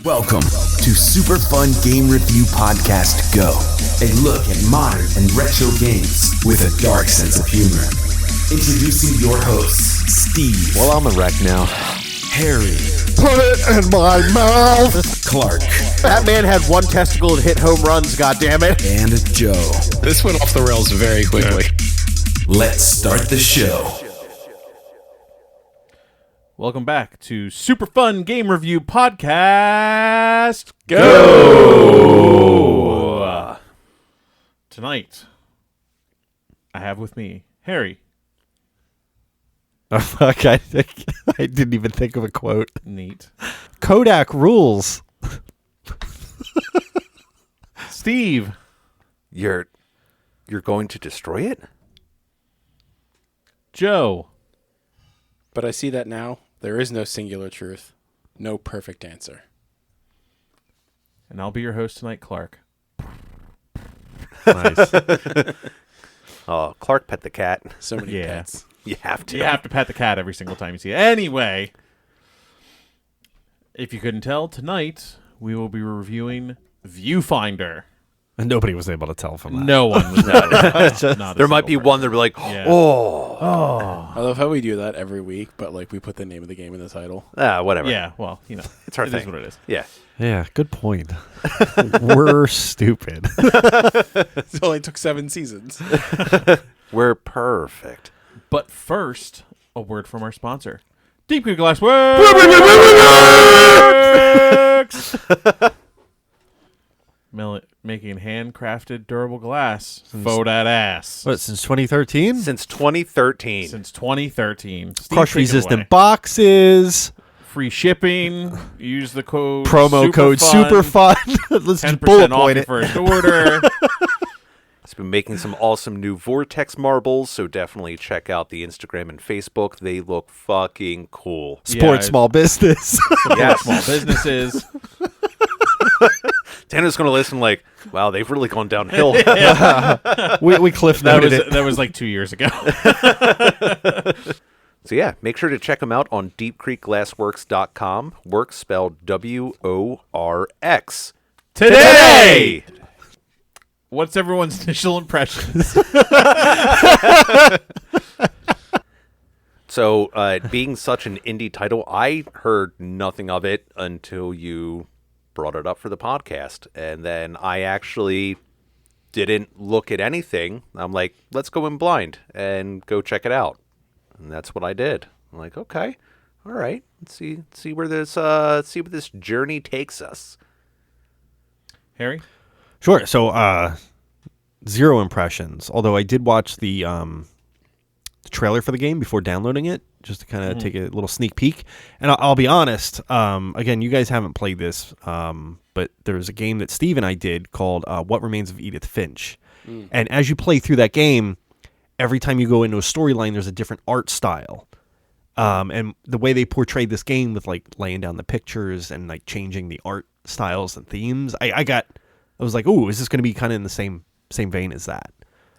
Welcome to Super Fun Game Review Podcast Go. A look at modern and retro games with a dark sense of humor. Introducing your hosts, Steve. Well, I'm a wreck now. Harry. Put it in my mouth. Clark. That man had one testicle and hit home runs, goddammit. And Joe. This went off the rails very quickly. Let's start the show. Welcome back to Super Fun Game Review Podcast. Go! Tonight, I have with me Harry. Oh, fuck, I didn't even think of a quote. Neat. Kodak rules. Steve. You're going to destroy it? Joe. But I see that now. There is no singular truth. No perfect answer. And I'll be your host tonight, Clark. Nice. Oh, Clark pet the cat. So many Yeah. pets. You have to. You have to pet the cat every single time you see it. Anyway, if you couldn't tell, tonight we will be reviewing Viewfinder. And nobody was able to tell from that. No one was not a There might be single one that be like, Yeah. oh. I love how we do that every week, but like we put the name of the game in the title. Whatever. Yeah, well, you know, It's our it thing. is what it is. Yeah. Yeah, good point. We're stupid. It only took 7 seasons. We're perfect. But first, a word from our sponsor, Deep Creek Glassworks. Making handcrafted durable glass. Faux that ass. What, since 2013? Since 2013. Since 2013. Steve, Crush take it away. resistant boxes. Free shipping. Use the code Promo code SUPERFUN. Let's just 10% bullet off point your it. first order. He's been making some awesome new Vortex marbles, so definitely check out the Instagram and Facebook. They look fucking cool. Support Yeah, small business. Yes. Small businesses. Tanner's going to listen like, wow, they've really gone downhill. we cliff That noted was it. that was like 2 years ago. So yeah, make sure to check them out on deepcreekglassworks.com. Works spelled WORX. Today! What's everyone's initial impressions? So, being such an indie title, I heard nothing of it until you brought it up for the podcast. And then I actually didn't look at anything. I'm like, let's go in blind and go check it out. And that's what I did. I'm like, okay, all right, let's see where this journey takes us. Harry? Sure. So, zero impressions. Although I did watch the trailer for the game before downloading it, just to kind of take a little sneak peek. And I'll be honest. Again, you guys haven't played this, but there's a game that Steve and I did called What Remains of Edith Finch. And as you play through that game, every time you go into a storyline, there's a different art style. And the way they portrayed this game with like laying down the pictures and like changing the art styles and themes, I was like, "Ooh, is this going to be kind of in the same vein as that?"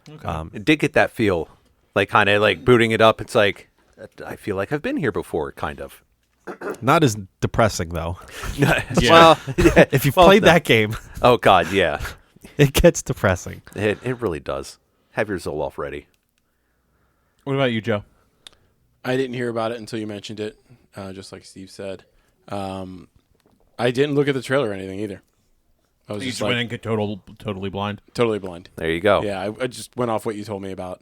Okay. It did get that feel, like kind of like booting it up. It's like, I feel like I've been here before, kind of. Not as depressing though. Yeah. Well, yeah. If you've played that game, Oh God, yeah, it gets depressing. it really does. Have your Zoloft ready. What about you, Joe? I didn't hear about it until you mentioned it, just like Steve said. I didn't look at the trailer or anything either. I was You just just went like in totally blind. totally blind. There you go. Yeah, I just went off what you told me about,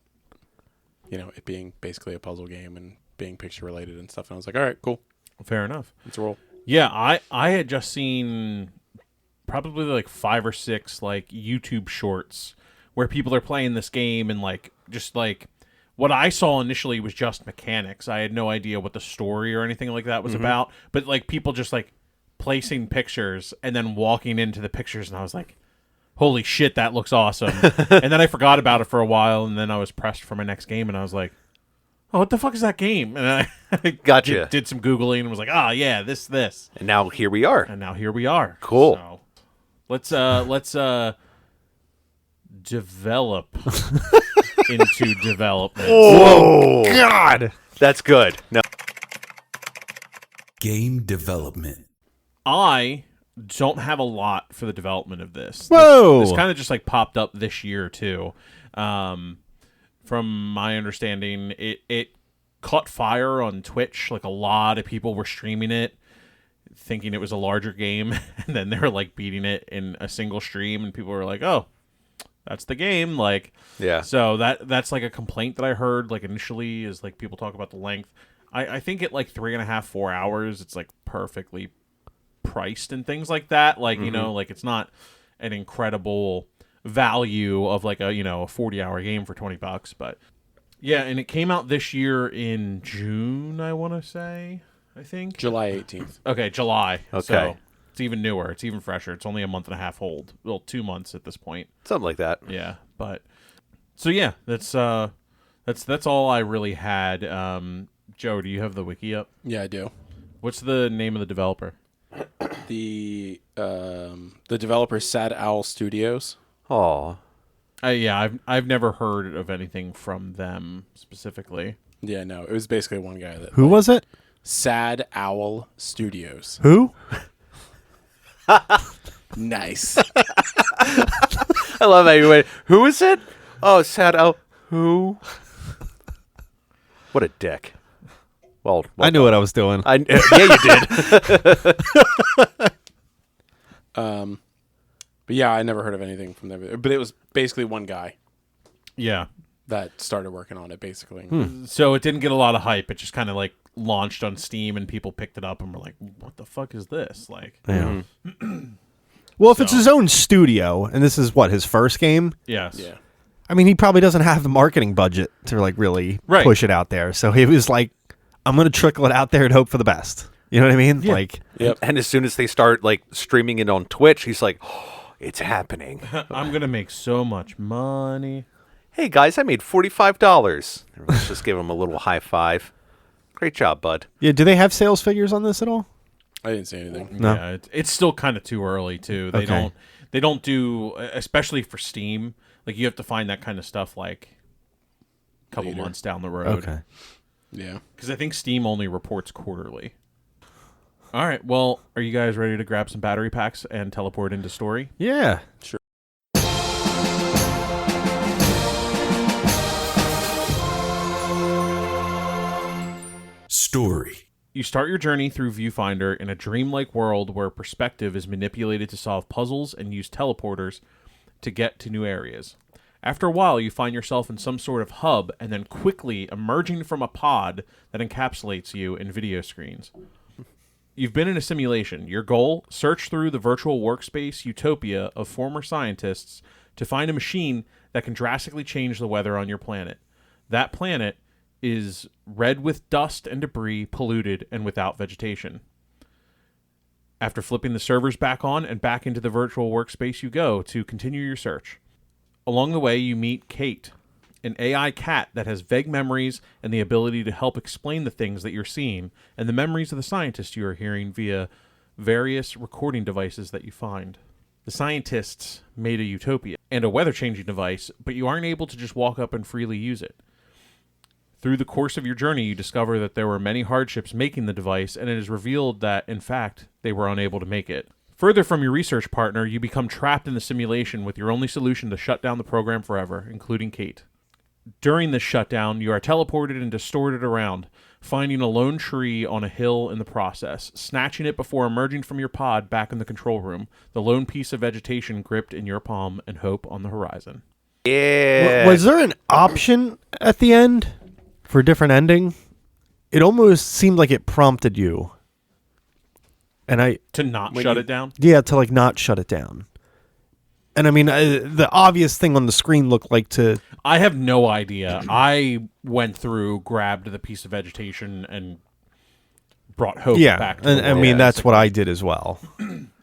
it being basically a puzzle game and being picture related and stuff. And I was like, all right, cool. Fair enough. Let's roll. Yeah, I had just seen probably like 5 or 6 like YouTube shorts where people are playing this game and like just like what I saw initially was just mechanics. I had no idea what the story or anything like that was about, but like people just like placing pictures and then walking into the pictures, and I was like, holy shit, that looks awesome. And then I forgot about it for a while, and then I was pressed for my next game, and I was like, oh, what the fuck is that game? And I Gotcha. did some Googling and was like, yeah, this. And now here we are. And now here we are. Cool. So, let's develop into development. Whoa, God. that's good. No, Game development. I don't have a lot for the development of this. Whoa! This kind of just like popped up this year too. From my understanding, it caught fire on Twitch. Like a lot of people were streaming it, thinking it was a larger game, and then they were like beating it in a single stream, and people were like, "Oh, that's the game." Like, Yeah. So that's like a complaint that I heard like initially is like people talk about the length. I think at like 3.5, 4 hours, it's like perfectly priced and things like that. Like, you know, like it's not an incredible value of like a 40-hour game for $20, but yeah. And it came out this year in June, I want to say, I think July 18th. Okay, July. Okay. So it's even newer. It's even fresher. It's only a month and a half old. Well, 2 months at this point. Something like that. Yeah, but so yeah, that's all I really had. Joe, do you have the wiki up? Yeah, I do. What's the name of the developer? The developer Sad Owl Studios. Oh, Yeah, I've never heard of anything from them specifically. Yeah, no, it was basically one guy that. Who was it? Sad Owl Studios. Who? Nice. I love how you went. Who is it? Oh, Sad Owl. Who? What a dick. Well, I knew what I was doing. yeah, you did. But yeah, I never heard of anything from them. But it was basically one guy Yeah. that started working on it, basically. So it didn't get a lot of hype. It just kind of like launched on Steam and people picked it up and were like, "What the fuck is this?" Like, Yeah. Well, if it's So- his own studio, and this is what his first game, yes. Yeah. I mean, he probably doesn't have the marketing budget to like really Right. push it out there. So he was like, "I'm going to trickle it out there and hope for the best." You know what I mean? Yeah. Like, Yep. And as soon as they start like streaming it on Twitch, he's like, oh, "It's happening." I'm gonna make so much money. Hey guys, I made $45. Let's just give him a little high five. Great job, bud. yeah. Do they have sales figures on this at all? I didn't say anything. No. Yeah, it's still kind of too early too. They Okay. don't do, especially for Steam. Like you have to find that kind of stuff like a couple Later. months down the road. Okay. Yeah. Because I think Steam only reports quarterly. All right. Well, are you guys ready to grab some battery packs and teleport into story? Yeah. Story. You start your journey through Viewfinder in a dreamlike world where perspective is manipulated to solve puzzles and use teleporters to get to new areas. After a while, you find yourself in some sort of hub and then quickly emerging from a pod that encapsulates you in video screens. You've been in a simulation. Your goal, search through the virtual workspace utopia of former scientists to find a machine that can drastically change the weather on your planet. That planet is red with dust and debris, polluted, and without vegetation. After flipping the servers back on and back into the virtual workspace you go to continue your search. Along the way, you meet Kate, an AI cat that has vague memories and the ability to help explain the things that you're seeing and the memories of the scientists you are hearing via various recording devices that you find. The scientists made a utopia and a weather-changing device, but you aren't able to just walk up and freely use it. Through the course of your journey, you discover that there were many hardships making the device, and it is revealed that, in fact, they were unable to make it. Further from your research partner, you become trapped in the simulation with your only solution to shut down the program forever, including Kate. During this shutdown, you are teleported and distorted around, finding a lone tree on a hill in the process, snatching it before emerging from your pod back in the control room, the lone piece of vegetation gripped in your palm and hope on the horizon. Yeah. Was there an option at the end for a different ending? It almost seemed like it prompted you. And To not shut it down? to like not shut it down. And I mean, the obvious thing on the screen looked like to, I have no idea. I went through, grabbed the piece of vegetation, and brought hope back to and the I world. mean, that's what I did as well.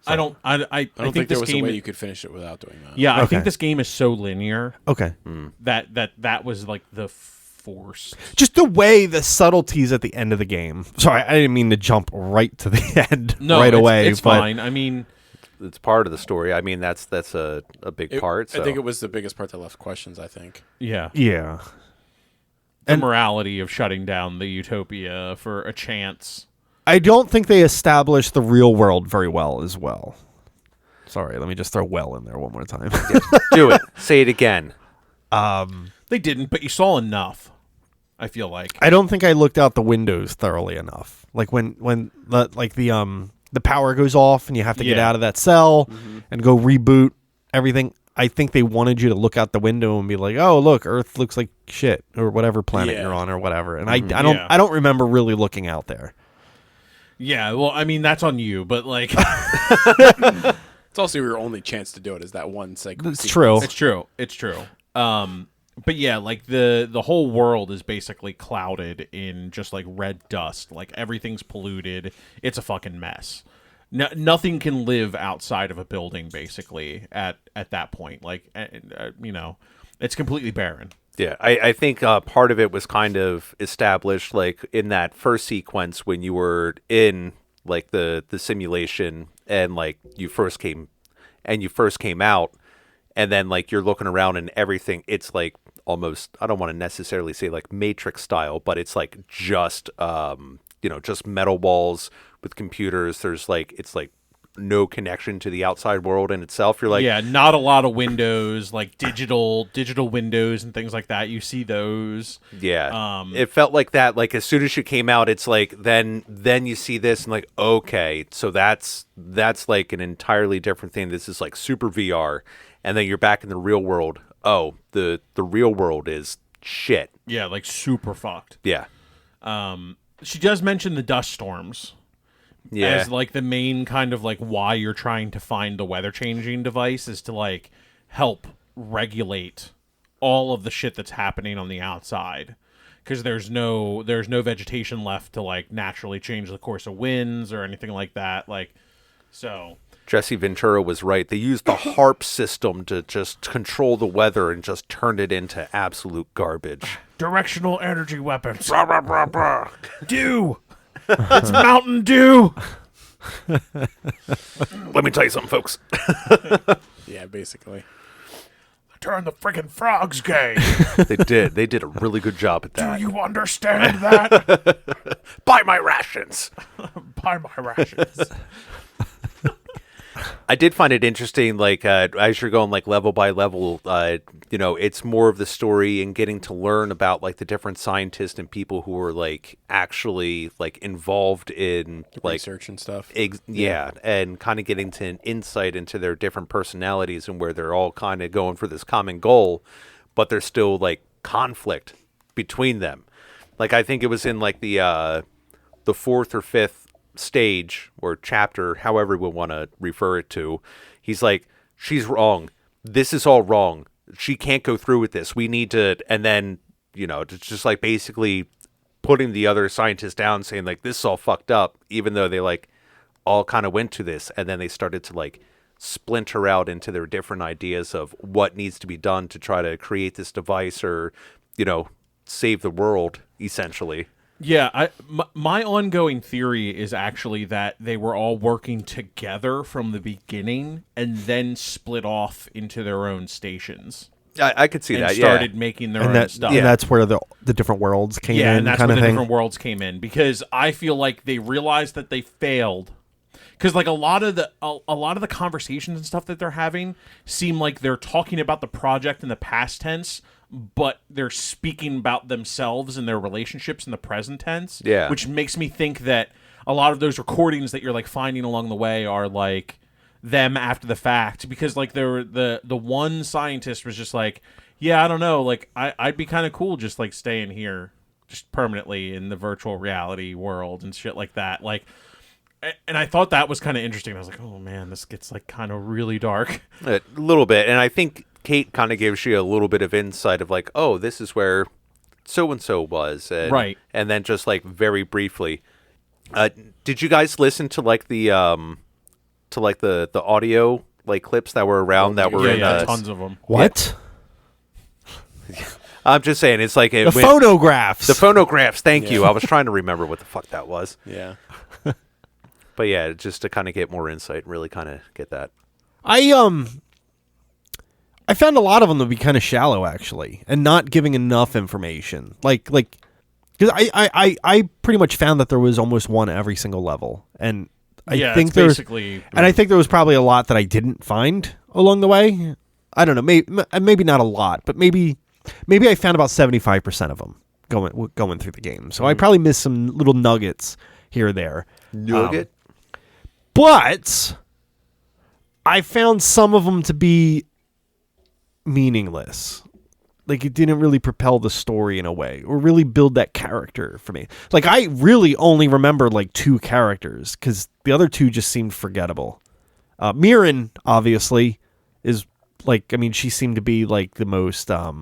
I don't I don't think there this was game a way you could finish it without doing that. Yeah, I Okay. think this game is so linear Okay. that was like the force. Just the way the subtleties at the end of the game. Sorry, I didn't mean to jump right to the end No, right it's, away. It's but fine. I mean, It's part of the story. I mean, that's a big part. So. I think it was the biggest part that left questions, I think. yeah. Yeah. The morality of shutting down the utopia for a chance I don't think they established the real world very well as well. Sorry, let me just throw "well" in there one more time. Do it. Say it again. They didn't, but you saw enough. I feel like I don't think I looked out the windows thoroughly enough. Like when the power goes off and you have to get out of that cell and go reboot everything. I think they wanted you to look out the window and be like, "Oh, look, Earth looks like shit," or whatever planet you're on, or whatever. And I don't remember really looking out there. Yeah, well, I mean that's on you, but like, It's also your only chance to do it is that one segment. It's true. It's true. But yeah, like the whole world is basically clouded in just like red dust. Like everything's polluted. It's a fucking mess. Nothing can live outside of a building, basically. At that point, like it's completely barren. Yeah, I think part of it was kind of established, like in that first sequence when you were in like the simulation and like you first came out, and then like you're looking around and everything. It's like almost, I don't want to necessarily say like Matrix style, but it's like just just metal walls with computers. There's like, it's like no connection to the outside world in itself. You're like, yeah, not a lot of windows, like digital windows and things like that. You see those. Yeah. It felt like that. Like as soon as you came out, it's like, then you see this and like, okay, so that's like an entirely different thing. This is like super VR. And then you're back in the real world. Oh, the real world is shit. Yeah, like super fucked. Yeah. She does mention the dust storms. Yeah. As like the main kind of like why you're trying to find the weather changing device is to like help regulate all of the shit that's happening on the outside, because there's no vegetation left to like naturally change the course of winds or anything like that. Like, so Jesse Ventura was right. They used the HARP system to just control the weather and just turned it into absolute garbage. Directional energy weapons. Dew. It's Mountain Dew. Let me tell you something, folks. Yeah, basically. Turn the freaking frogs gay. They did. They did a really good job at that. Do you understand that? Buy my rations. Buy my rations. I did find it interesting, like, as you're going, like, level by level, it's more of the story and getting to learn about, like, the different scientists and people who are, like, actually, like, involved in, like... research and stuff. And kind of getting to an insight into their different personalities and where they're all kind of going for this common goal, but there's still, like, conflict between them. Like, I think it was in, like, the fourth or fifth stage or chapter, however we want to refer it to, he's like, she's wrong, this is all wrong, she can't go through with this, we need to, and then it's just like basically putting the other scientists down, saying like, this is all fucked up, even though they like all kind of went to this, and then they started to like splinter out into their different ideas of what needs to be done to try to create this device or save the world, essentially. Yeah, my ongoing theory is actually that they were all working together from the beginning and then split off into their own stations. I could see and that, started making their own stuff. And that's where the different worlds came in, and that's kind where of the thing. different worlds came in, because I feel like they realized that they failed. Because like a lot of the conversations and stuff that they're having seem like they're talking about the project in the past tense, but they're speaking about themselves and their relationships in the present tense. Yeah. Which makes me think that a lot of those recordings that you're like finding along the way are like them after the fact, because like the one scientist was just like, yeah, I don't know, like I'd be kind of cool just like staying here just permanently in the virtual reality world and shit like that. Like, and I thought that was kind of interesting. I was like, oh man, this gets like kind of really dark. A little bit. And I think Kate kind of gives you a little bit of insight of like, oh, this is where so-and-so was. And, right. And then just like very briefly, did you guys listen to like the audio like clips that were around that were in tons of them. What? Yeah. I'm just saying, it's like... The phonographs. The phonographs, thank you. I was trying to remember what the fuck that was. Yeah. But yeah, just to kind of get more insight, really kind of get that. I found a lot of them to be kind of shallow, actually, and not giving enough information. Like Because I pretty much found that there was almost one every single level, and I think it's there's basically, and I think there was probably a lot that I didn't find along the way. I don't know, maybe not a lot, but maybe I found about 75% of them going through the game. So I probably missed some little nuggets here or there. Nugget? But I found some of them to be meaningless. Like, it didn't really propel the story in a way or really build that character for me. Like, I really only remember like 2 characters because the other 2 just seemed forgettable. Mirren, obviously, is like, I mean, she seemed to be like the most, I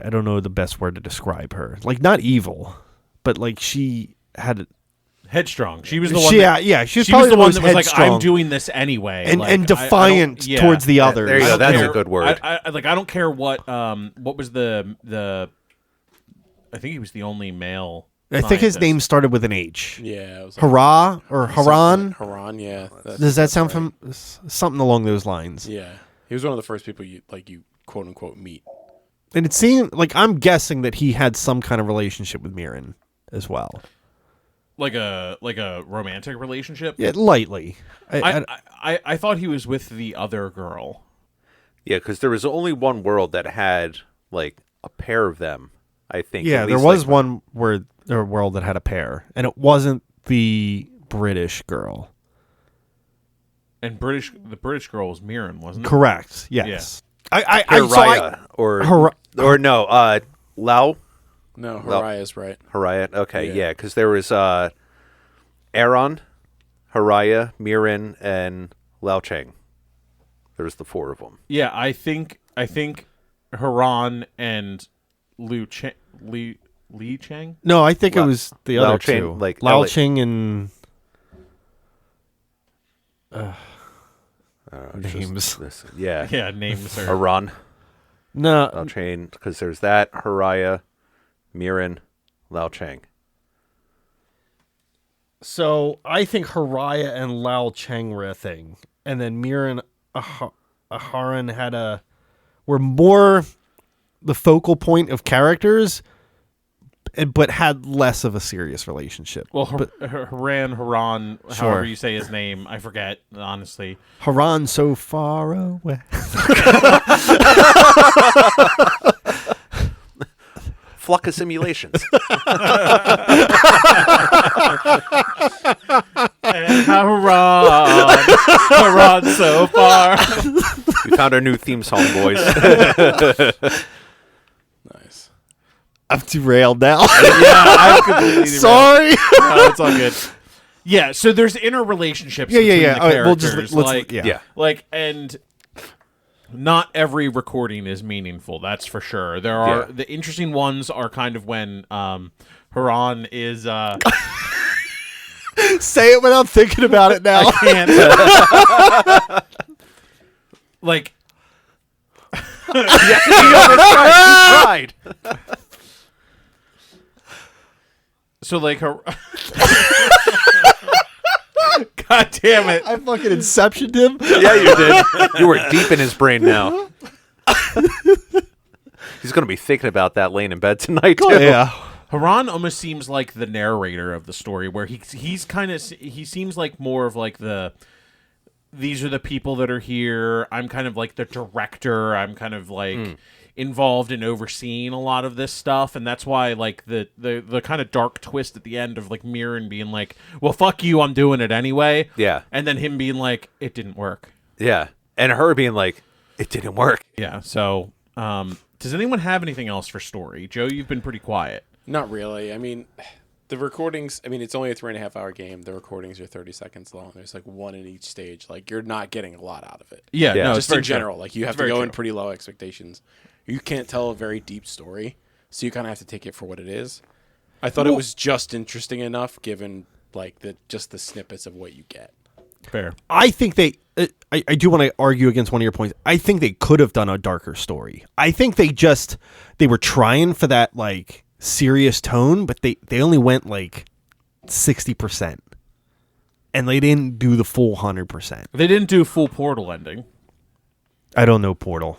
don't know the best word to describe her. Like, not evil, but like she had headstrong. She was the one. She was she probably was the one that was headstrong. like, I'm doing this anyway, and defiant towards the others. There you go. That's a good word. I don't care what was the. I think he was the only male. I think his name started with an H. Yeah, it was Hurrah or Haran. Haran, yeah. Does that sound from something along those lines? Yeah, he was one of the first people you quote unquote meet. And it seemed like, I'm guessing that he had some kind of relationship with Mirren as well. Like a romantic relationship. Yeah, lightly. I thought he was with the other girl. Yeah, because there was only one world that had like a pair of them. I think. Yeah, there was one where a world that had a pair, and it wasn't the British girl. And the British girl was Mirren, wasn't it? Correct. Yes. Haraya or no, Lao. No, Haraya's right. Haraya. Okay, Yeah. yeah, because there was Aaron, Haraya, Mirren, and Lao Cheng. There's the 4 of them. Yeah, I think Haran and Li Cheng. No, I think it was the Lao other Cheng, 2. like Lao Ellie- Ching and names. Yeah. Yeah, names are. Aaron, No, Lao Cheng, because there's that, Haraya, Mirren, Lao Cheng. so I think Haraya and Lao Cheng were a thing, and then Mirren Aharon were more the focal point of characters, but had less of a serious relationship. Well, Haran, Sure. however you say his name, I forget, honestly. Haran so far away. Flucka simulations. And Haran so far. We found our new theme song, boys. Nice. I'm derailed now. I'm completely Sorry. No, it's all good. Yeah, so there's interrelationships between the All right, characters. let's And not every recording is meaningful, that's for sure. There are the interesting ones are kind of when Haran is Say it without thinking about it now. I can't. Like He tried. so like her God damn it. I fucking inceptioned him. Yeah, you did. You were deep in his brain now. He's going to be thinking about that laying in bed tonight, too. Yeah. Haran almost seems like the narrator of the story, where he seems like more of like these are the people that are here. I'm kind of like the director. I'm kind of like involved in overseeing a lot of this stuff, and that's why like the kind of dark twist at the end of like Mirren being like, "Well, fuck you, I'm doing it anyway." Yeah. And then him being like, "It didn't work." Yeah. And her being like, it didn't work. Yeah. So, does anyone have anything else for story? Joe, you've been pretty quiet. Not really. I mean, the recordings, it's only a 3.5 hour game. The recordings are 30 seconds long. There's like one in each stage. Like, you're not getting a lot out of it. Yeah. Yeah. No, Just it's very in general. true. Like, you have to go in pretty low expectations. You can't tell a very deep story, so you kind of have to take it for what it is. I thought it was just interesting enough, given like just the snippets of what you get. Fair. I think they. I do want to argue against one of your points. I think they could have done a darker story. I think they were trying for that like serious tone, but they only went like 60%, and they didn't do the full 100%. They didn't do full Portal ending. I don't know Portal.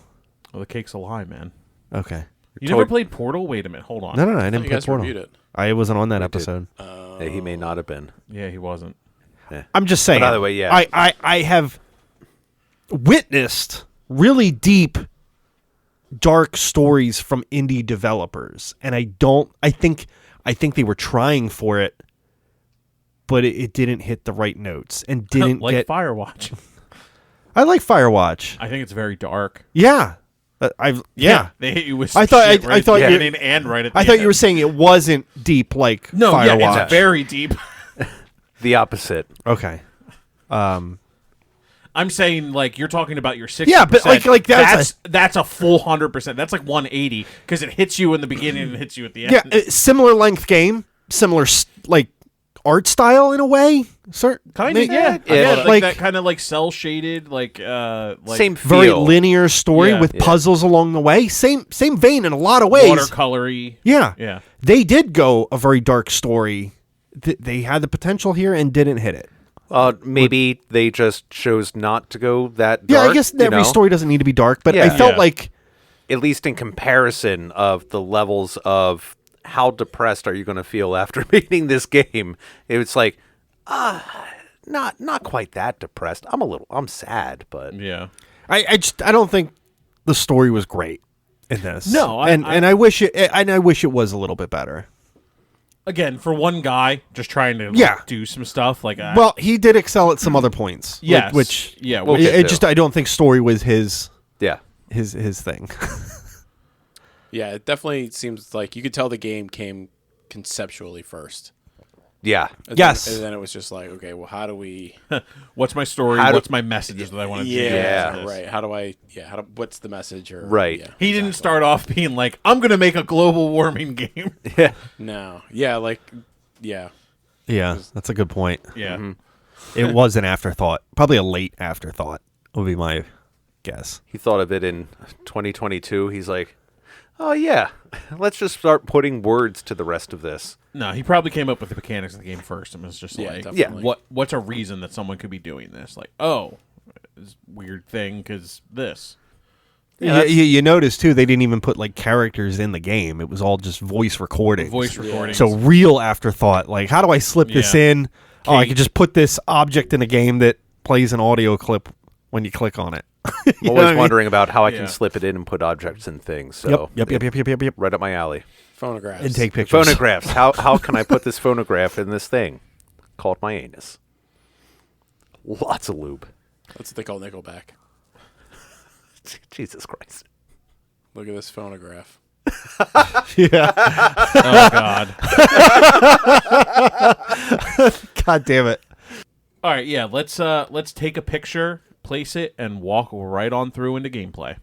Well, the cake's a lie, man. Okay. You never played Portal? Wait a minute. Hold on. No, I didn't You play guys Portal. reviewed it. I wasn't on that episode. Yeah, he may not have been. Yeah, he wasn't. I'm just saying. But either way, yeah. I have witnessed really deep, dark stories from indie developers, and I think they were trying for it, but it didn't hit the right notes and didn't like get. Firewatch. I like Firewatch. I think it's very dark. Yeah, yeah. They hit you with. I thought- shit I right at thought the you- beginning and right at the I thought end. you were saying it wasn't deep like No, Firewatch. yeah, it's very deep. The opposite. Okay. I'm saying like you're talking about your 60%. Yeah, but, like, that's a full 100%. That's like 180 because it hits you in the beginning and hits you at the end. Yeah, similar length game, similar like art style in a way. Kind of, yeah. Yeah, Like that kind of like cell shaded, like Same feel. very linear story Yeah. with puzzles along the way. Same vein in a lot of ways. watercolory. Yeah, Yeah. They did go a very dark story. They had the potential here and didn't hit it. Maybe they just chose not to go that Yeah, dark. I guess you every know? story doesn't need to be dark, but I Yeah. felt Yeah. like At least in comparison of the levels of how depressed are you going to feel after beating this game, it was like, not quite that depressed. I'm sad, but Yeah. I don't think the story was great in this. No, and I wish it was a little bit better. Again, for one guy just trying to Yeah. do some stuff like Well, he did excel at some other points. yes, which yeah, We'll which- get it to. just I don't think story was his yeah. thing. Yeah, it definitely seems like you could tell the game came conceptually first. Yeah. And Yes. Then, and then it was just like, okay, well, how do we? what's my story? How do- What's my messages that I want to do? Yeah. with this? Right. How do I? Yeah. What's the message? Or Right. Yeah, He didn't start off being like, I'm going to make a global warming game. Yeah. No. Yeah. Like. Yeah. Yeah, that's a good point. Yeah. It was an afterthought, probably a late afterthought would be my guess. He thought of it in 2022. He's like, oh, yeah, let's just start putting words to the rest of this. No, he probably came up with the mechanics of the game first and was just Yeah, like, definitely. what's a reason that someone could be doing this? Like, oh, this weird thing because this. You notice too, they didn't even put like characters in the game. It was all just voice recordings. Voice recordings. So real afterthought. Like, how do I slip this Yeah. in? Oh, I could just put this object in a game that plays an audio clip when you click on it. You I'm know always what I mean? wondering about how I Yeah. can slip it in and put objects in things. So Yep. right up my alley. Phonographs. And take pictures. Phonographs. How can I put this phonograph in this thing? Called my anus. Lots of lube. That's what they call Nickelback. Jesus Christ. Look at this phonograph. Oh, God. God damn it. All right, yeah, let's take a picture, place it, and walk right on through into gameplay.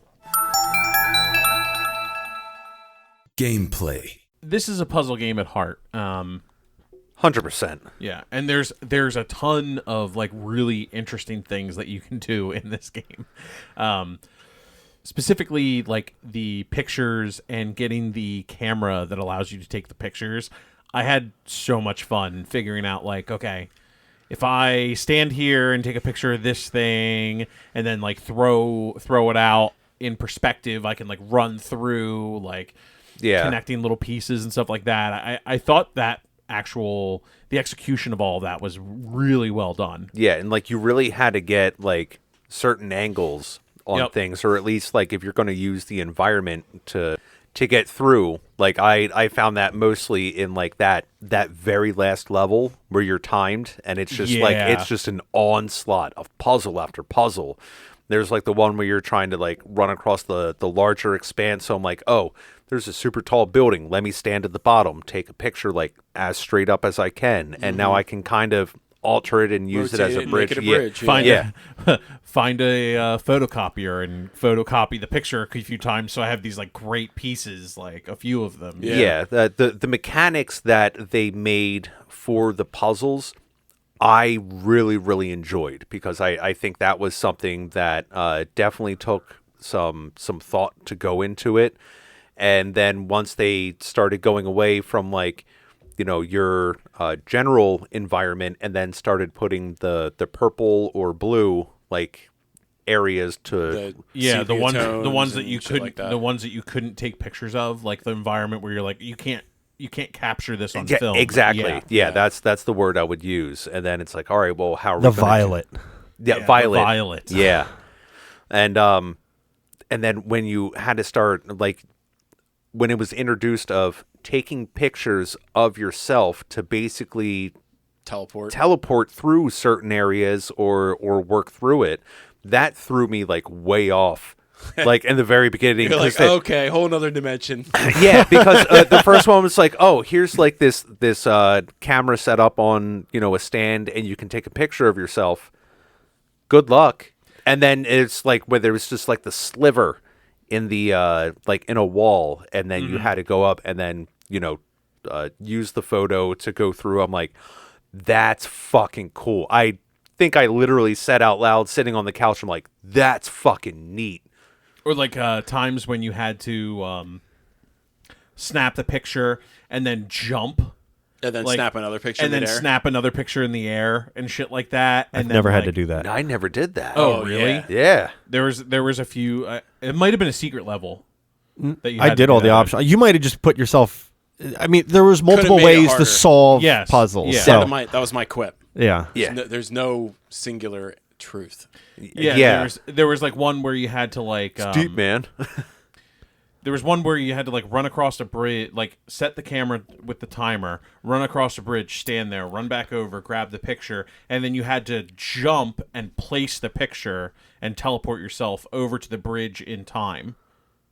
Gameplay. This is a puzzle game at heart. 100%. Yeah, and there's a ton of like really interesting things that you can do in this game. Specifically, like the pictures and getting the camera that allows you to take the pictures. I had so much fun figuring out like, okay, if I stand here and take a picture of this thing and then like throw it out in perspective, I can like run through like connecting little pieces and stuff like that. I thought that the execution of all of that was really well done. Yeah, and like you really had to get like certain angles on Yep. things, or at least like if you're going to use the environment to get through. Like I found that mostly in like that very last level where you're timed, and it's just like Yeah. it's just an onslaught of puzzle after puzzle. There's like the one where you're trying to like run across the larger expanse. So I'm like, oh, there's a super tall building. Let me stand at the bottom, take a picture like as straight up as I can, and now I can kind of alter it and use it as a Rotate and bridge. Make it a Yeah. bridge. Find Yeah. find a photocopier and photocopy the picture a few times, so I have these like great pieces, like a few of them. Yeah, the mechanics that they made for the puzzles, I really, really enjoyed, because I think that was something that definitely took some thought to go into it. And then once they started going away from like, you know, your general environment and then started putting the purple or blue like areas to. Yeah, the ones that you shit like couldn't, the ones that you couldn't take pictures of, like the environment where you're like, you can't capture this on film. Exactly. Yeah, that's the word I would use. And then it's like, all right, well, how are we The gonna violet. Yeah, violet. The violet. Yeah. And then when you had to start, like, when it was introduced of taking pictures of yourself to basically teleport through certain areas or work through it, that threw me like way off. Like in the very beginning. You're like, okay, whole nother dimension. Yeah, because the first one was like, oh, here's like this camera set up on, a stand and you can take a picture of yourself. Good luck. And then it's like where there was just like the sliver in the like in a wall, and then you had to go up and then use the photo to go through. I'm like, that's fucking cool. I think I literally said out loud sitting on the couch, I'm like, that's fucking neat. Or like times when you had to snap the picture and then jump. And then snap another picture and in the then air. snap another picture in the air and shit like that. And I've then, never had to do that. I never did that. Oh, really? yeah. Yeah. There was a few. It might have been a secret level. That you I had to did do all the that. options. You might have just put yourself. I mean, there was multiple made it ways to harder. solve Yes. puzzles. Yeah. So, That was my quip. yeah. Yeah. There's no singular truth. Yeah. There was like one where you had to like Deep, man. There was one where you had to like run across a bridge, like set the camera with the timer, run across a bridge, stand there, run back over, grab the picture, and then you had to jump and place the picture and teleport yourself over to the bridge in time.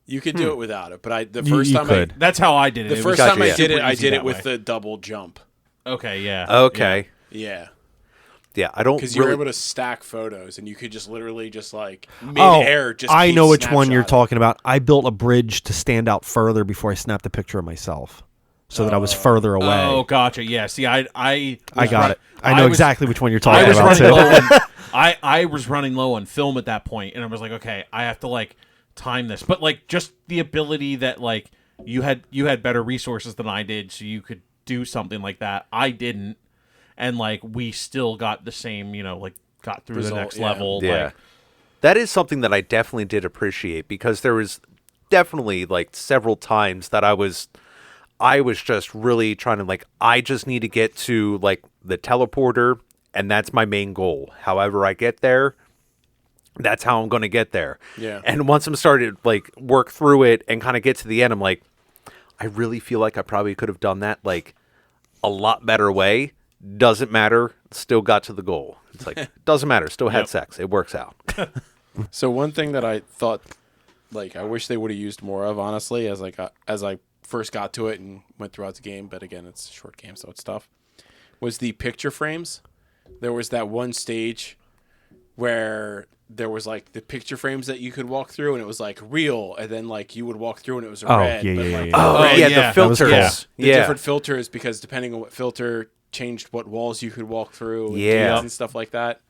You could do it without it, but the You- first you time could. That's how I did it. the It first was time I Gotcha, did super it, I easy did that it with way. the double jump. Okay, yeah. Okay. Yeah. Yeah, I don't Because you were really. able to stack photos, and you could just literally just like Oh, mid-air just I keep know which one you're snapshotting. talking about. I built a bridge to stand out further before I snapped a picture of myself, so that I was further away. Oh, gotcha. Yeah. See, I got it. I know was- exactly which one you're I talking was about running too. low on, I was running low on film at that point, and I was like, okay, I have to like time this. But like just the ability that like you had better resources than I did, so you could do something like that. I didn't, and like we still got the same, like got through the Result, next yeah. level. Yeah. Like, That is something that I definitely did appreciate, because there was definitely like several times that I was just really trying to like, I just need to get to like the teleporter, and that's my main goal. However I get there, that's how I'm going to get there. Yeah. And once I'm started like work through it and kind of get to the end, I'm like, I really feel like I probably could have done that like a lot better way. Doesn't matter. Still got to the goal. It's like, doesn't matter. Still had sex. It works out. So one thing that I thought, like, I wish they would have used more of, honestly, as I first got to it and went throughout the game, but again, it's a short game, so it's tough, was the picture frames. There was that one stage where there was like the picture frames that you could walk through, and it was like real, and then like you would walk through and it was a red. yeah, but, yeah, like, yeah, the Oh, red- yeah, yeah. the filters. That was cool. the Yeah. different filters, because depending on what filter changed what walls you could walk through, and Yeah. gates and stuff like that.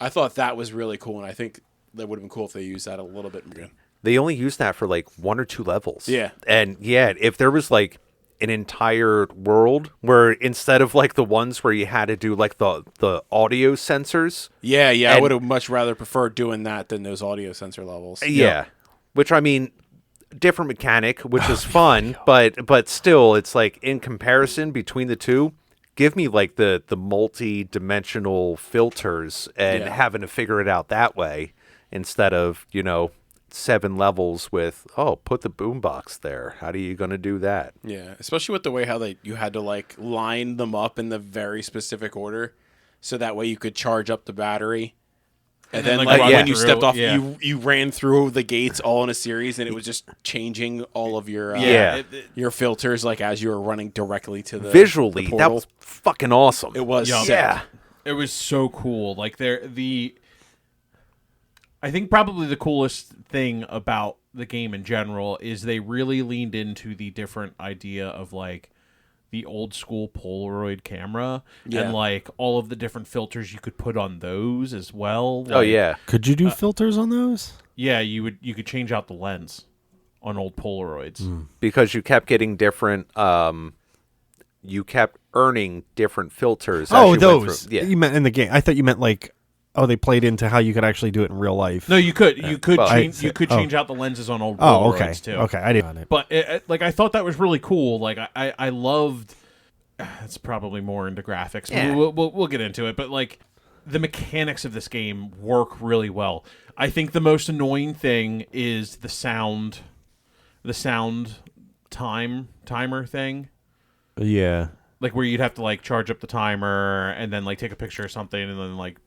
I thought that was really cool, and I think that would have been cool if they used that a little bit more. They only used that for like 1 or 2 levels. Yeah. And yeah, if there was like an entire world where instead of like the ones where you had to do like the audio sensors. Yeah, I And- would have much rather preferred doing that than those audio sensor levels. Yeah. Which I mean, different mechanic, which is fun, but still it's like in comparison between the two, give me like the multi-dimensional filters and Yeah. having to figure it out that way instead of, 7 levels with, put the boombox there. How are you going to do that? Yeah, especially with the way how you had to like line them up in the very specific order, so that way you could charge up the battery. And then, like, like run when through, you stepped off, yeah. you ran through the gates all in a series, and it was just changing all of your Yeah. your filters like as you were running directly to the Visually, the that portal. was fucking awesome. It was Yeah. sick. Yeah. it was so cool. Like I think probably the coolest thing about the game in general is they really leaned into the different idea of like the old school Polaroid camera Yeah. and like all of the different filters you could put on those as well. Oh Like, yeah. Could you do filters on those? Yeah, you could change out the lens on old Polaroids. Because you kept getting different you kept earning different filters as Oh, you went those. through. Yeah. You meant in the game. I thought you meant like they played into how you could actually do it in real life. No, you could change oh. change out the lenses on old Oh, Polaroids okay. too. Okay, I didn't. But like I thought that was really cool. Like I loved. It's probably more into graphics. Yeah. We'll get into it. But like the mechanics of this game work really well. I think the most annoying thing is the sound timer thing. Yeah. Like where you'd have to like charge up the timer and then like take a picture or something and then like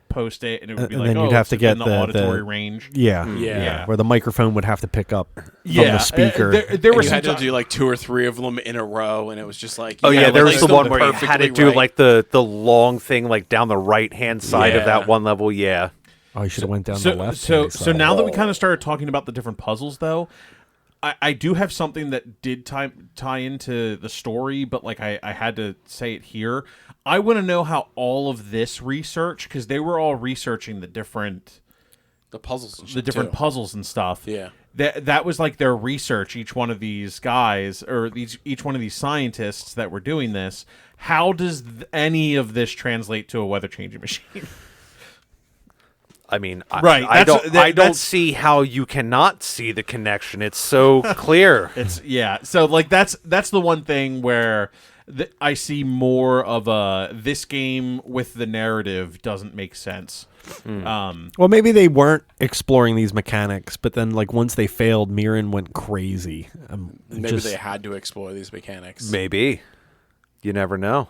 post it and it would be And like then you'd have to get the the auditory range. Yeah. Yeah. Where the microphone would have to pick up from Yeah, the speaker. There And was you had some to do like 2 or 3 of them in a row, and it was just like Oh yeah, there was like, the still one where you had to perfectly do right. like the long thing like down the right hand side of Yeah. that one level. Yeah. Oh, you should have went down so, the left. so now that we kind of started talking about the different puzzles, though, I do have something that did tie into the story, but like I had to say it here. I want to know how all of this research, because they were all researching the different puzzles, and shit, too. puzzles and stuff. Yeah. That was like their research. Each one of these guys, or each one of these scientists that were doing this. How does any of this translate to a weather changing machine? I mean, Right, I don't that's- see how you cannot see the connection. It's so clear. It's So like that's the one thing where I see more of this game with the narrative doesn't make sense. Well, maybe they weren't exploring these mechanics, but then like once they failed, Mirren went crazy. Maybe they had to explore these mechanics. Maybe. You never know.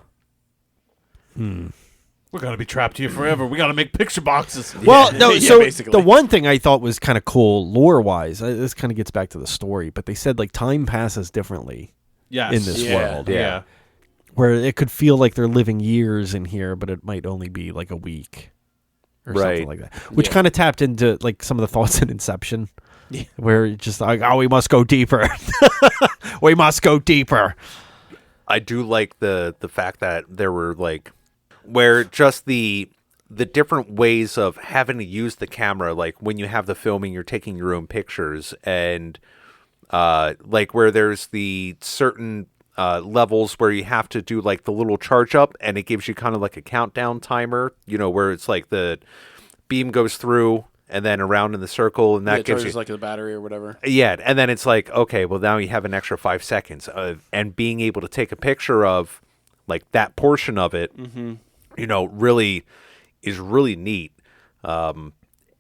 We're gonna be trapped here forever. We gotta make picture boxes. Well, no. Yeah, So basically. the one thing I thought was kind of cool, lore-wise, this kind of gets back to the story, but they said like time passes differently Yes. in this Yeah. world, Yeah. where it could feel like they're living years in here, but it might only be like a week or something Right. like that, which Yeah. kind of tapped into like some of the thoughts in Inception, where it's just like, oh, we must go deeper. We must go deeper. I do like the fact that there were like where just the different ways of having to use the camera, like when you have the filming, you're taking your own pictures, and like where there's the certain levels where you have to do like the little charge up, and it gives you kind of like a countdown timer, you know, where it's like the beam goes through and then around in the circle, and that It gives charges you like the battery or whatever. yeah, and then it's like, okay, well now you have an extra 5 seconds, and being able to take a picture of like that portion of it, you know, really is really neat,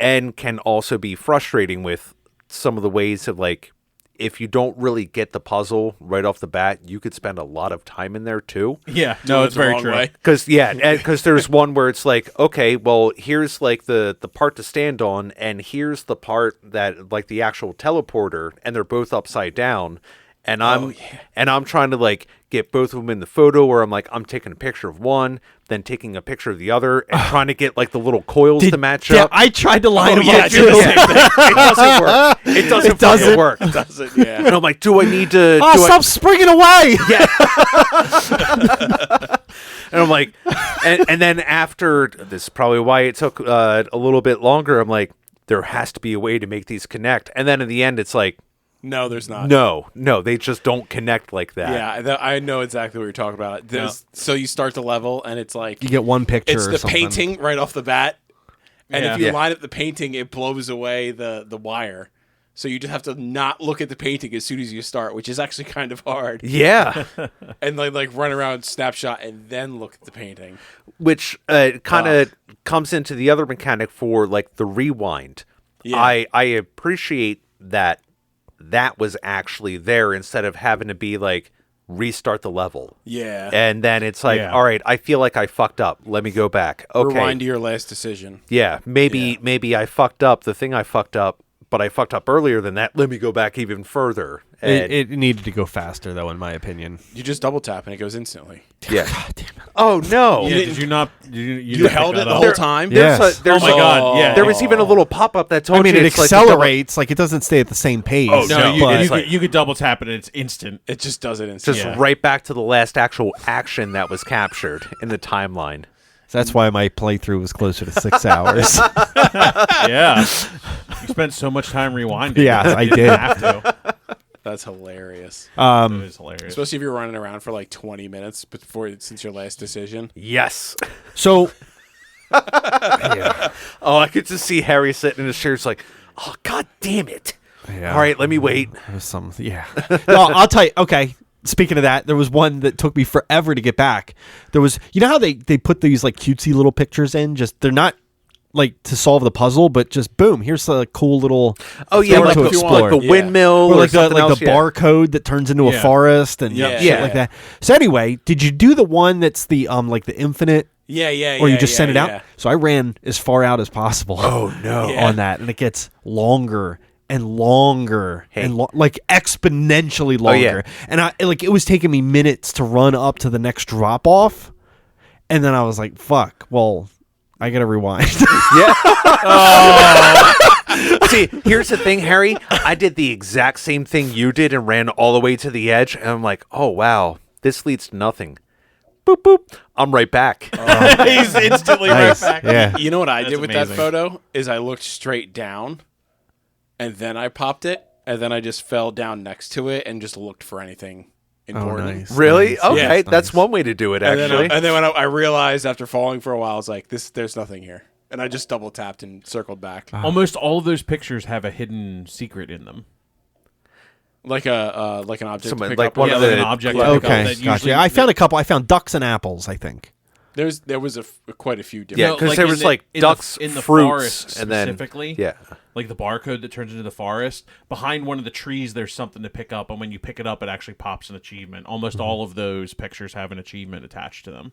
and can also be frustrating with some of the ways of like, if you don't really get the puzzle right off the bat, you could spend a lot of time in there too. Yeah. Doing No, it it's the very wrong true. way. Because there's one where it's like, okay, well, here's like the part to stand on, and here's the part that like the actual teleporter, and they're both upside down, and I'm trying to like get both of them in the photo, where I'm like, I'm taking a picture of one, then taking a picture of the other, and trying to get like the little coils to match up. I tried to line them Yeah, up do the too. same thing. It doesn't work. It doesn't fucking work. Doesn't yeah. And I'm like, do I need to? Oh, do I- stop springing away! And I'm like, and then after this is probably why it took a little bit longer. I'm like, there has to be a way to make these connect. And then in the end, it's like, No, there's not. no, they just don't connect like that. Yeah, I know exactly what you're talking about. So you start the level, and it's like You get one picture. it's or the something. painting right off the bat, and Yeah. if you Yeah. line up the painting, it blows away the wire. So you just have to not look at the painting as soon as you start, which is actually kind of hard. Yeah. And like run around, snapshot, and then look at the painting. Which kind of comes into the other mechanic for like the rewind. Yeah. I appreciate that was actually there instead of having to be like restart the level. Yeah. And then it's like, Yeah. all right, I feel like I fucked up. Let me go back. Okay. Rewind to your last decision. Yeah, maybe I fucked up the thing I fucked up, but I fucked up earlier than that. Let me go back even further. And It needed to go faster, though, in my opinion. You just double tap and it goes instantly. yeah. Oh no. Yeah, did you not? You You held it the whole time. Yes. There's Oh my God, yeah. There was even a little pop up that told I mean, you it it's like the double- accelerates. Like, it doesn't stay at the same pace. Oh, No, no, you, but- you, it's could, like- you could double tap it and it's instant. It just does it just instantly. Yeah. right back to the last actual action that was captured in the timeline. So that's why my playthrough was closer to 6 hours. Yeah. You spent so much time rewinding. Yeah, I You didn't did. have to. That's hilarious. It is hilarious. Especially if you're running around for like 20 minutes since your last decision. Yes. So Oh, I could just see Harry sitting in his chair. It's like, oh, God damn it. Yeah. All right, let me wait. There was some, yeah. No, I'll tell you. Okay, speaking of that, there was one that took me forever to get back. There was, you know how they put these like cutesy little pictures in? Just they're not like to solve the puzzle, but just boom, here's a cool little. Oh yeah, thing like to the, explore. like the windmill Or like something the else, yeah. barcode that turns into a Yeah. forest and Yeah. shit Yeah. like that. So anyway, did you do the one that's the like the infinite? Yeah. Or you just send it yeah. out? So I ran as far out as possible. Oh no. Yeah. On that, and it gets longer and longer Hey. and like exponentially longer. yeah. And I like it was taking me minutes to run up to the next drop off, and then I was like, "Fuck!" Well, I gotta rewind. See, here's the thing, Harry. I did the exact same thing you did and ran all the way to the edge, and I'm like, oh wow, this leads to nothing. Boop boop. I'm right back. He's instantly Nice. right back. Yeah. You know what I That's did with amazing. that photo is I looked straight down, and then I popped it, and then I just fell down next to it and just looked for anything important. nice. Really? Nice. Okay, Nice. that's one way to do it. And Actually, then when I realized after falling for a while, I was like, there's nothing here. And I just double tapped and circled back. Almost all of those pictures have a hidden secret in them. Like an object Some- to pick like up. one Yeah, of like the- an object. yeah. to pick up Okay, that gotcha. usually- I found a couple. I found ducks and apples. I think. There was quite a few different. Yeah, No, 'cause like there in was, the- like, in ducks, in the fruits, forest and then- specifically. yeah. Like the barcode that turns into the forest. Behind one of the trees, there's something to pick up, and when you pick it up, it actually pops an achievement. Almost all of those pictures have an achievement attached to them.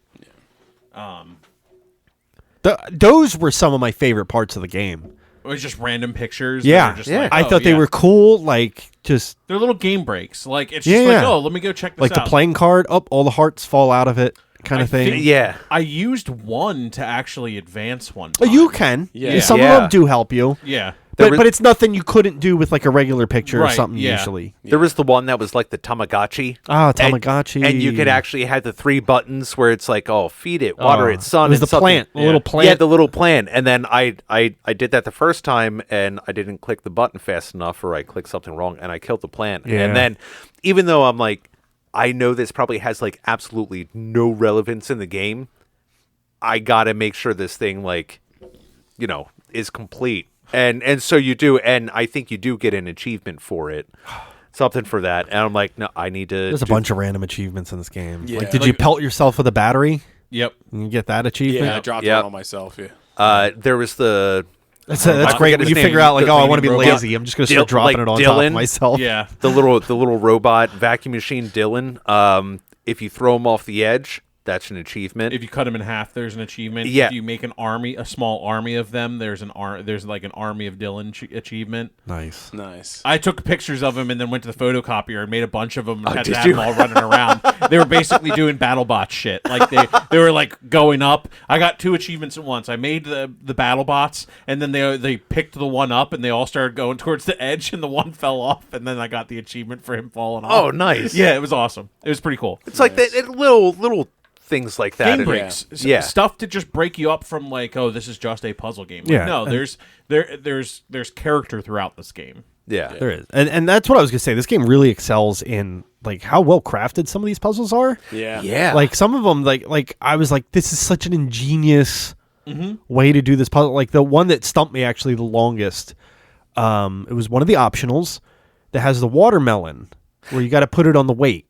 Those were some of my favorite parts of the game. It was just random pictures. that Yeah, are just yeah. like, I oh, thought they yeah. were cool. Like just They're little game breaks. Like it's Yeah, just like, yeah. oh, let me go check this like out. the playing card. Oh, all the hearts fall out of it, kind of thing. think- yeah. I used one to actually advance one. Oh, Time. you can. Yeah. Some Yeah. of them do help you. Yeah. There But, was- but it's nothing you couldn't do with like a regular picture or Right, something yeah. usually. There was the one that was like the Tamagotchi. Ah, And- Tamagotchi. And you could actually have the 3 buttons where it's like, oh, feed it, water it, sun, It was and the something. plant, the little plant. Yeah, the little plant. And then I did that the first time, and I didn't click the button fast enough, or I clicked something wrong, and I killed the plant. Yeah. And then, even though I'm like, I know this probably has like absolutely no relevance in the game, I gotta make sure this thing like, you know, is complete. And so you do, and I think you do get an achievement for it. Something for that. And I'm like, no, I need to There's a bunch of random achievements in this game. Yeah. Like, did you pelt yourself with a battery? Yep. And you get that achievement? Yeah, I dropped Yep. one on myself. Yeah. There was the That's I great. forget When his you name. figure out, like, The oh, I want to be robot. lazy. I'm just going to start dropping like it on top Dylan. of myself. Yeah. the little robot vacuum machine Dylan. If you throw him off the edge, that's an achievement. If you cut them in half, there's an achievement. Yeah. If you make a small army of them, there's like an army of Dylan achievement. Nice. Nice. I took pictures of them and then went to the photocopier and made a bunch of them and had did to have you? them all running around. They were basically doing BattleBot shit. Like they were like going up. I got 2 achievements at once. I made the BattleBots and then they picked the one up and they all started going towards the edge and the one fell off and then I got the achievement for him falling off. Oh, nice. Yeah, it was awesome. It was pretty cool. It's like that little things like that. Game And- breaks, Yeah. stuff to just break you up from like, oh, this is just a puzzle game. Like, Yeah, no, and- there's character throughout this game. Yeah. There is. And that's what I was going to say. This game really excels in, like, how well crafted some of these puzzles are. Yeah. Yeah. Like, some of them, like I was like, this is such an ingenious way to do this puzzle. Like, the one that stumped me actually the longest, it was one of the optionals that has the watermelon where you got to put it on the weight.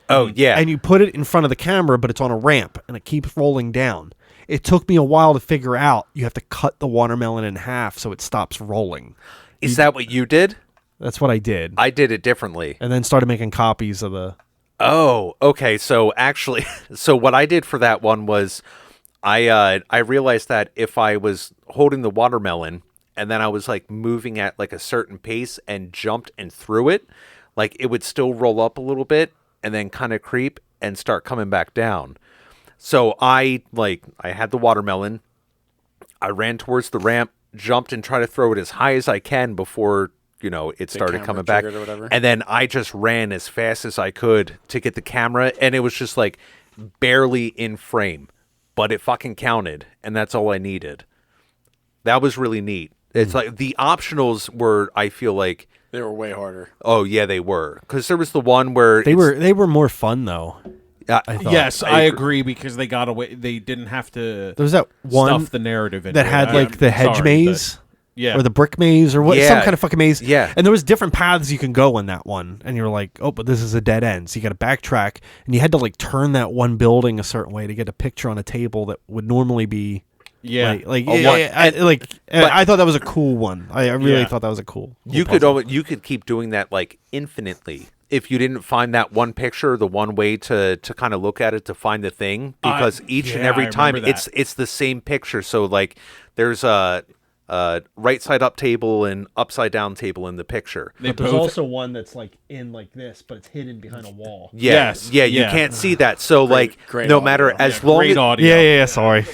Oh, yeah. And you put it in front of the camera, but it's on a ramp, and it keeps rolling down. It took me a while to figure out you have to cut the watermelon in half so it stops rolling. Is that what you did? That's what I did. I did it differently. And then started making copies of the... Oh, okay. So actually, so what I did for that one was I realized that if I was holding the watermelon and then I was like moving at like a certain pace and jumped and threw it, like it would still roll up a little bit and then kind of creep and start coming back down. So I had the watermelon. I ran towards the ramp, jumped and tried to throw it as high as I can before, you know, it started camera coming back. triggered or whatever. And then I just ran as fast as I could to get the camera, and it was just like barely in frame, but it fucking counted, and that's all I needed. That was really neat. It's like the optionals were, I feel like, They were way harder. oh yeah, they were, because there was the one where They were more fun, though. I thought. Yes, I agree because they got away. They didn't have to There's that one stuff the narrative in that had like the hedge maze. Yeah. Or the brick maze or what? Yeah. Some kind of fucking maze. Yeah. And there was different paths you can go in that one. And you're like, oh, but this is a dead end. So you got to backtrack. And you had to like turn that one building a certain way to get a picture on a table that would normally be. Yeah. I thought that was a cool one. I really thought that was a cool You puzzle. you could keep doing that like infinitely if you didn't find that one picture, the one way to kind of look at it to find the thing, because each and every I time remember that. it's the same picture. So like there's a right side up table and upside down table in the picture. They There's both- also one that's like in like this, but it's hidden behind a wall. Yeah, Yes, yeah, you yeah. can't see that. So like great no audio. matter Yeah, as long great as audio. Yeah. Sorry.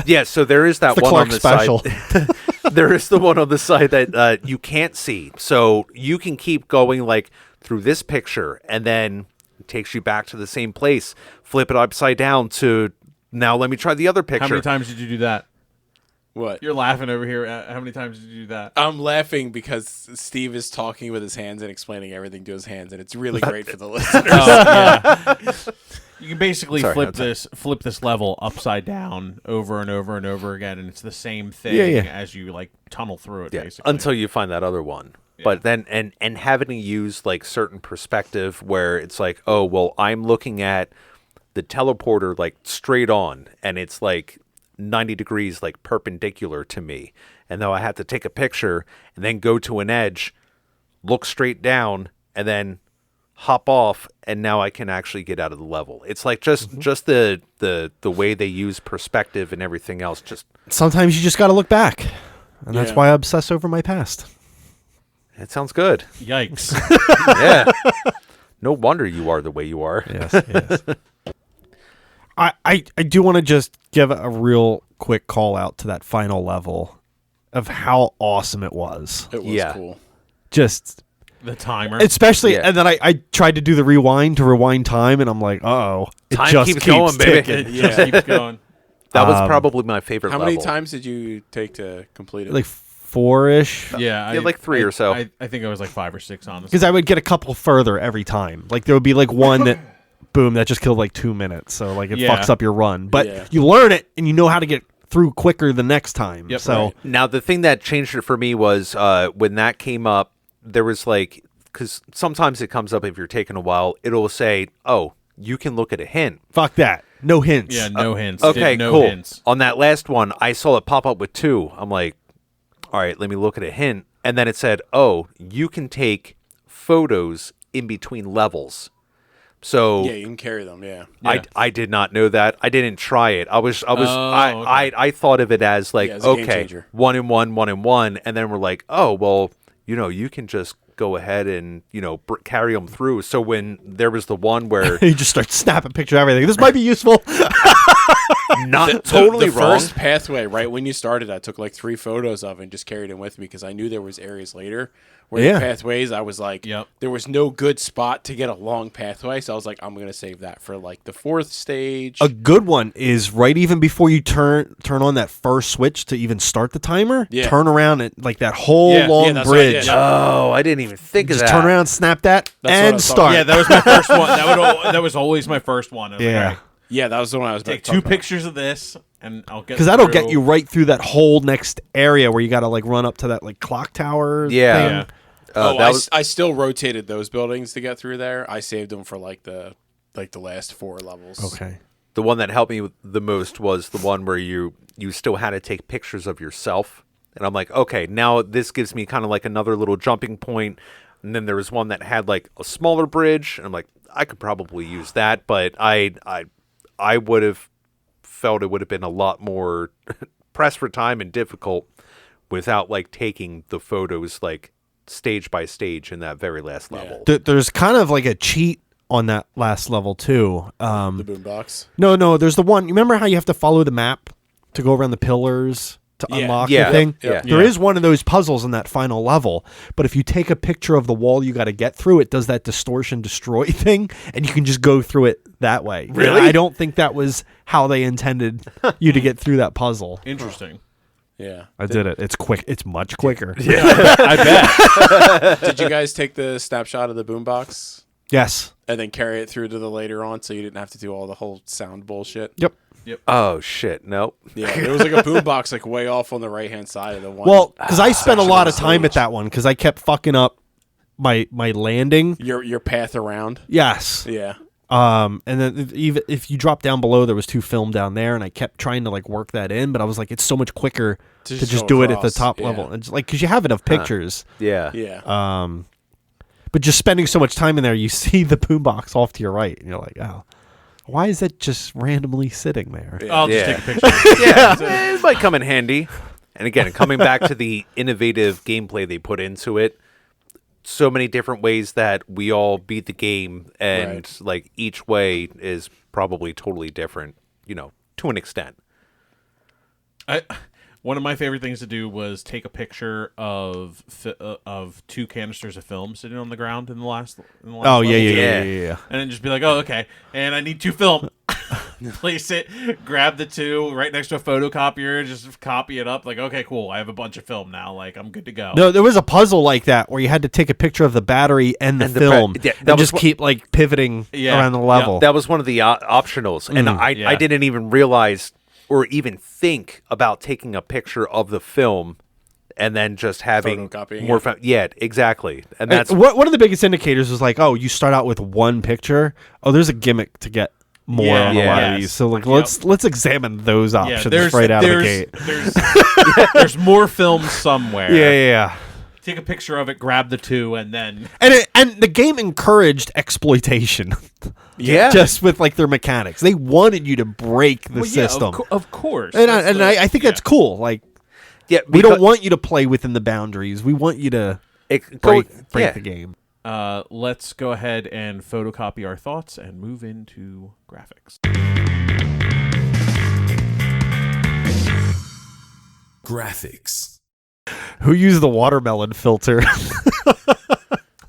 yeah, so there is that The one Clark on the special. side. There is the one on the side that you can't see. So you can keep going like through this picture, and then it takes you back to the same place. Flip it upside down to now. Let me try the other picture. How many times did you do that? What? You're laughing over here. How many times did you do that? I'm laughing because Steve is talking with his hands and explaining everything to his hands, and it's really great for the listeners. Yeah. You can basically Sorry, flip this level upside down over and over and over again, and it's the same thing Yeah. as you like tunnel through it. Yeah, Basically, until you find that other one. But then and having to use like certain perspective where it's like, oh well, I'm looking at the teleporter like straight on, and it's like 90 degrees like perpendicular to me, and though I had to take a picture and then go to an edge, look straight down, and then hop off, and now I can actually get out of the level. It's like just the way they use perspective and everything else. Just Sometimes you just got to look back, and that's Yeah. why I obsess over my past. it sounds good. yikes! Yeah. No wonder you are the way you are. Yes. I do want to just give a real quick call out to that final level of how awesome it was. It was Yeah. cool. Just The timer. especially, Yeah. and then I tried to do the rewind to rewind time, and I'm like, oh, it Time just keeps going, baby. ticking. it just keeps going. That was probably my favorite How level. many times did you take to complete it? Like 4-ish. Yeah, like 3 or so. I think I was like 5 or 6, honestly. Because I would get a couple further every time. Like there would be like one that, boom, that just killed like 2 minutes. So like it Yeah. fucks up your run. But Yeah. you learn it and you know how to get through quicker the next time. Yep. So Right. Now, the thing that changed it for me was when that came up, there was like, because sometimes it comes up if you're taking a while, it'll say, oh, you can look at a hint. fuck that. No hints. Yeah, no hints. Okay, Did no cool. hints. On that last one, I saw it pop up with 2. I'm like, all right, let me look at a hint. And then it said, oh, you can take photos in between levels. So yeah, you can carry them. Yeah. I did not know that. I didn't try it. I thought of it as like, Yeah, it's a game okay, changer. 1 and 1, 1 and 1, and then we're like, oh well, you can just go ahead and carry them through. So when there was the one where You just start snapping picture of everything. This might be useful. not totally the wrong. first pathway, right when you started, I took like 3 photos of and just carried them with me because I knew there was areas later where Yeah. the pathways. I was like, Yep. there was no good spot to get a long pathway, so I was like, I'm gonna save that for like the 4th stage. A good one is right even before you turn on that first switch to even start the timer. Yeah. Turn around at like that whole Yeah, long that's what I bridge. did. Oh, I didn't even think of Just that. turn around, snap that, That's what I and thought. start. Yeah, that was my first one. That was always my first one. I was like, Yeah. all right, Yeah, that was the one I was take talking 2 about. pictures of this, and I'll get Because that'll get through. you right through that whole next area where you got to like run up to that like clock tower. Yeah. thing. Yeah. That was I still rotated those buildings to get through there. I saved them for like the last 4 levels. Okay. the one that helped me the most was the one where you still had to take pictures of yourself. And I'm like, okay, now this gives me kind of like another little jumping point. And then there was one that had like a smaller bridge, and I'm like, I could probably use that, but I would have felt it would have been a lot more pressed for time and difficult without like taking the photos like stage by stage in that very last level. There's kind of like a cheat on that last level too. The boombox. No, there's the one. You remember how you have to follow the map to go around the pillars to Yeah. unlock Yeah. the thing? Yeah. There is one of those puzzles in that final level, but if you take a picture of the wall you got to get through, it does that distortion destroy thing, and you can just go through it that way. Really? I don't think that was how they intended you to get through that puzzle. Interesting. Yeah. I did it. It's quick. It's much quicker. I bet. Did you guys take the snapshot of the boombox? Yes. and then carry it through to the later on, so you didn't have to do all the whole sound bullshit. Yep. Oh shit, nope. Yeah, there was like a boombox like way off on the right hand side of the one. Well, because I spent a section lot of of the time at stage. that one because I kept fucking up my landing. Your path around. Yes. Yeah. And then even if you drop down below, there was 2 film down there, and I kept trying to like work that in, but I was like, it's so much quicker to just go do it at the across, top yeah. level. It's like because you have enough pictures, Yeah. Yeah. but just spending so much time in there, you see the boombox off to your right, and you're like, oh, why is it just randomly sitting there? I'll just Yeah. take a picture. Yeah, it might come in handy. And again, coming back to the innovative gameplay they put into it, so many different ways that we all beat the game, and Right. like each way is probably totally different, to an extent. One of my favorite things to do was take a picture of 2 canisters of film sitting on the ground in the last Oh level. yeah, And then just be like, oh, okay, and I need 2 film. Place it, grab the 2 right next to a photocopier, just copy it up. Like, okay, cool, I have a bunch of film now. Like, I'm good to go. No, there was a puzzle like that where you had to take a picture of the battery and the And the film, yeah, that and was just what- keep like pivoting Yeah, around the yeah. level. That was one of the optionals, and I yeah. didn't even realize or even think about taking a picture of the film and then just having Photocopying more it. fun. Yeah, exactly. And And that's one of the biggest indicators was like, oh, you start out with 1 picture. Oh, there's a gimmick to get more Yeah, on a lot yes. of these. So like, Yep. let's examine those Yeah, options right out of the gate. There's more film somewhere. Yeah. Take a picture of it, grab the 2, and then And the game encouraged exploitation, yeah. just with like their mechanics. They wanted you to break the Well, yeah, system, of course. and That's I think that's cool. Like yeah, we don't want you to play within the boundaries. We want you to break yeah. the game. Let's go ahead and photocopy our thoughts and move into graphics. Graphics. Who used the watermelon filter?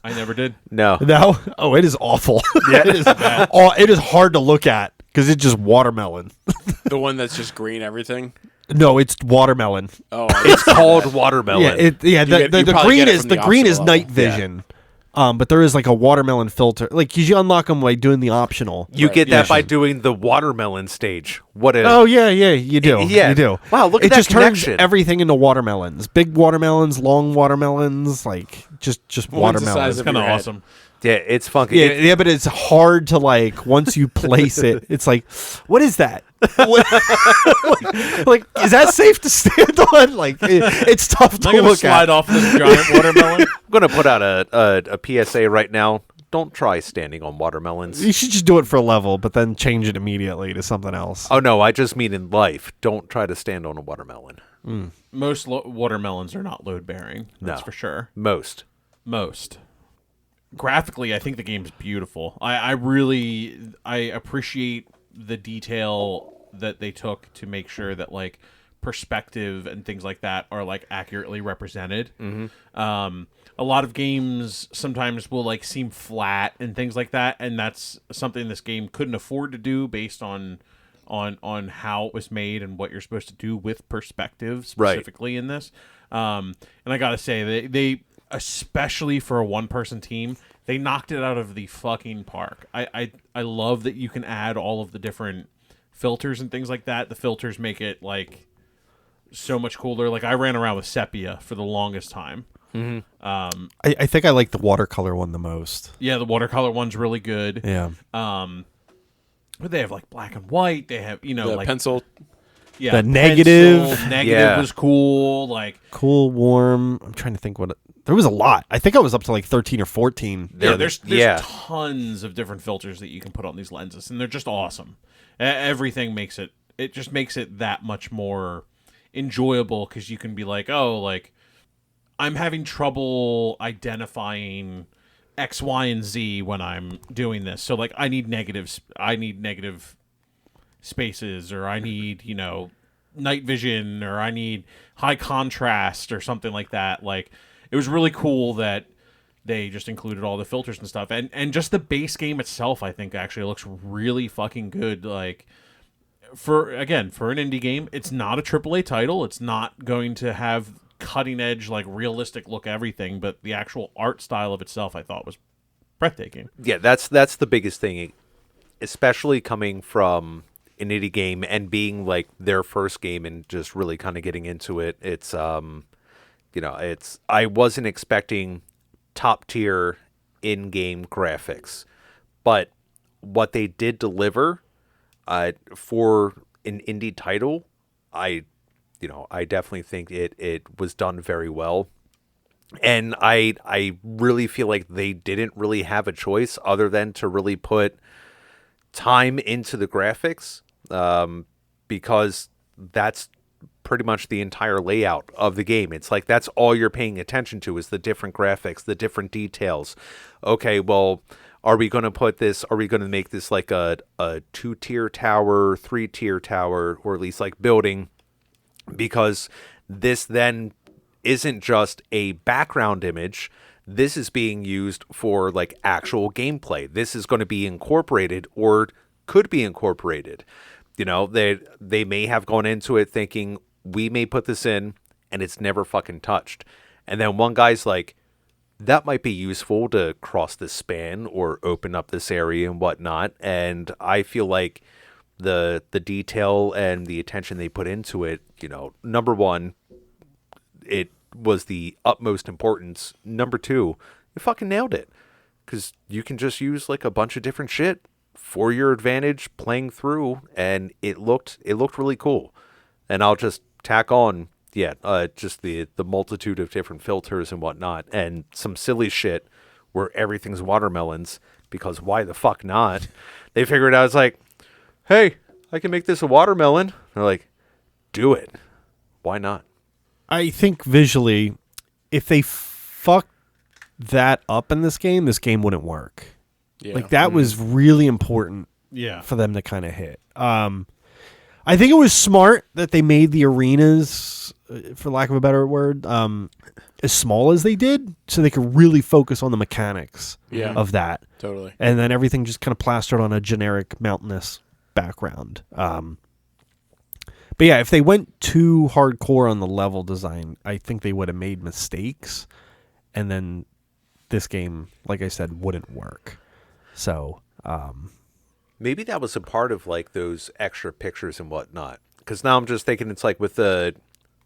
I never did. No. No. Oh, it is awful. it is. It is hard to look at because it's just watermelon. The one that's just green everything. No, it's watermelon. Oh, It's called watermelon. Yeah. You The probably green get it is from the the green is optional night vision. But there is like a watermelon filter. Like 'cause you unlock them by doing the optional. You Right. get that Yeah. by doing the watermelon stage. What a Oh yeah, you do. Yeah. You do. Wow, look it at that just turns connection. everything into watermelons. Big watermelons, long watermelons, like just One's the watermelons. size of Kind of your head. awesome. yeah, it's funky. Yeah, but it's hard to like once you place it. It's like, what is that? What- like, is that safe to stand on? Like, it's tough to I'm gonna look slide at. off this giant watermelon. I'm gonna put out a PSA right now. Don't try standing on watermelons. You should just do it for a level, but then change it immediately to something else. Oh no, I just mean in life. Don't try to stand on a watermelon. Most watermelons are not load bearing. That's No. for sure. Most. Most. Graphically, I think the game's beautiful. I really appreciate the detail that they took to make sure that like perspective and things like that are like accurately represented. A lot of games sometimes will like seem flat and things like that, and that's something this game couldn't afford to do based on how it was made and what you're supposed to do with perspective specifically in this. And I gotta say they especially for a one-person team, they knocked it out of the fucking park. I love that you can add all of the different filters and things like that. The filters make it like so much cooler. Like I ran around with sepia for the longest time. I think I like the watercolor one the most. Yeah, the watercolor one's really good. Yeah. But they have like black and white. They have The like pencil. yeah, the negative. pencil, negative Yeah. was cool. Like Cool, warm. I'm trying to think there was a lot. I think I was up to like 13 or 14. there's yeah. tons of different filters that you can put on these lenses, and they're just awesome. Everything makes it just makes it that much more enjoyable because you can be like, oh, like I'm having trouble identifying X, Y, and Z when I'm doing this. So like I need negative spaces, or I need, night vision, or I need high contrast or something like that. Like it was really cool that they just included all the filters and stuff. And just the base game itself, I think actually looks really fucking good. Like for an indie game, it's not a AAA title. It's not going to have cutting edge, like realistic look everything, but the actual art style of itself I thought was breathtaking. Yeah, that's the biggest thing, especially coming from an indie game and being like their first game and just really kind of getting into it. It's it's I wasn't expecting top tier in-game graphics, but what they did deliver for an indie title, I definitely think it was done very well. And I really feel like they didn't really have a choice other than to really put time into the graphics, because that's pretty much the entire layout of the game. It's like that's all you're paying attention to is the different graphics, the different details. Okay, well, are we going to put this, are we going to make this like a 2-tier tower, 3-tier tower, or at least like building? Because this then isn't just a background image. This is being used for like actual gameplay. This is going to be incorporated or could be incorporated. They may have gone into it thinking we may put this in and it's never fucking touched. And then one guy's like, that might be useful to cross this span or open up this area and whatnot. And I feel like the detail and the attention they put into it, number one, it was the utmost importance. Number two, you fucking nailed it. Because you can just use like a bunch of different shit for your advantage playing through, and it looked really cool. And I'll just tack on, just the multitude of different filters and whatnot, and some silly shit where everything's watermelons, because why the fuck not? They figured out, it's like, hey, I can make this a watermelon. They're like, do it. Why not? I think visually, if they fucked that up in this game wouldn't work. Yeah. Like that was really important for them to kind of hit. I think it was smart that they made the arenas, for lack of a better word, as small as they did, so they could really focus on the mechanics of that. Totally. And then everything just kind of plastered on a generic mountainous background. But yeah, if they went too hardcore on the level design, I think they would have made mistakes, and then this game, like I said, wouldn't work. So maybe that was a part of like those extra pictures and whatnot. Because now I'm just thinking it's like with the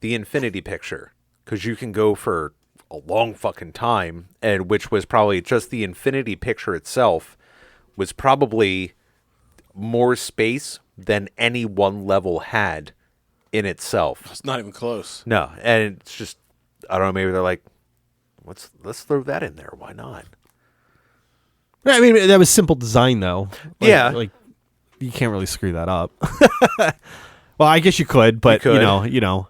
infinity picture, because you can go for a long fucking time, and which was probably just the infinity picture itself was probably more space than any one level had in itself. It's not even close. No, and it's just, I don't know, maybe they're like, let's throw that in there. Why not? I mean, that was simple design, though. Like you can't really screw that up. Well, I guess you could, but I don't know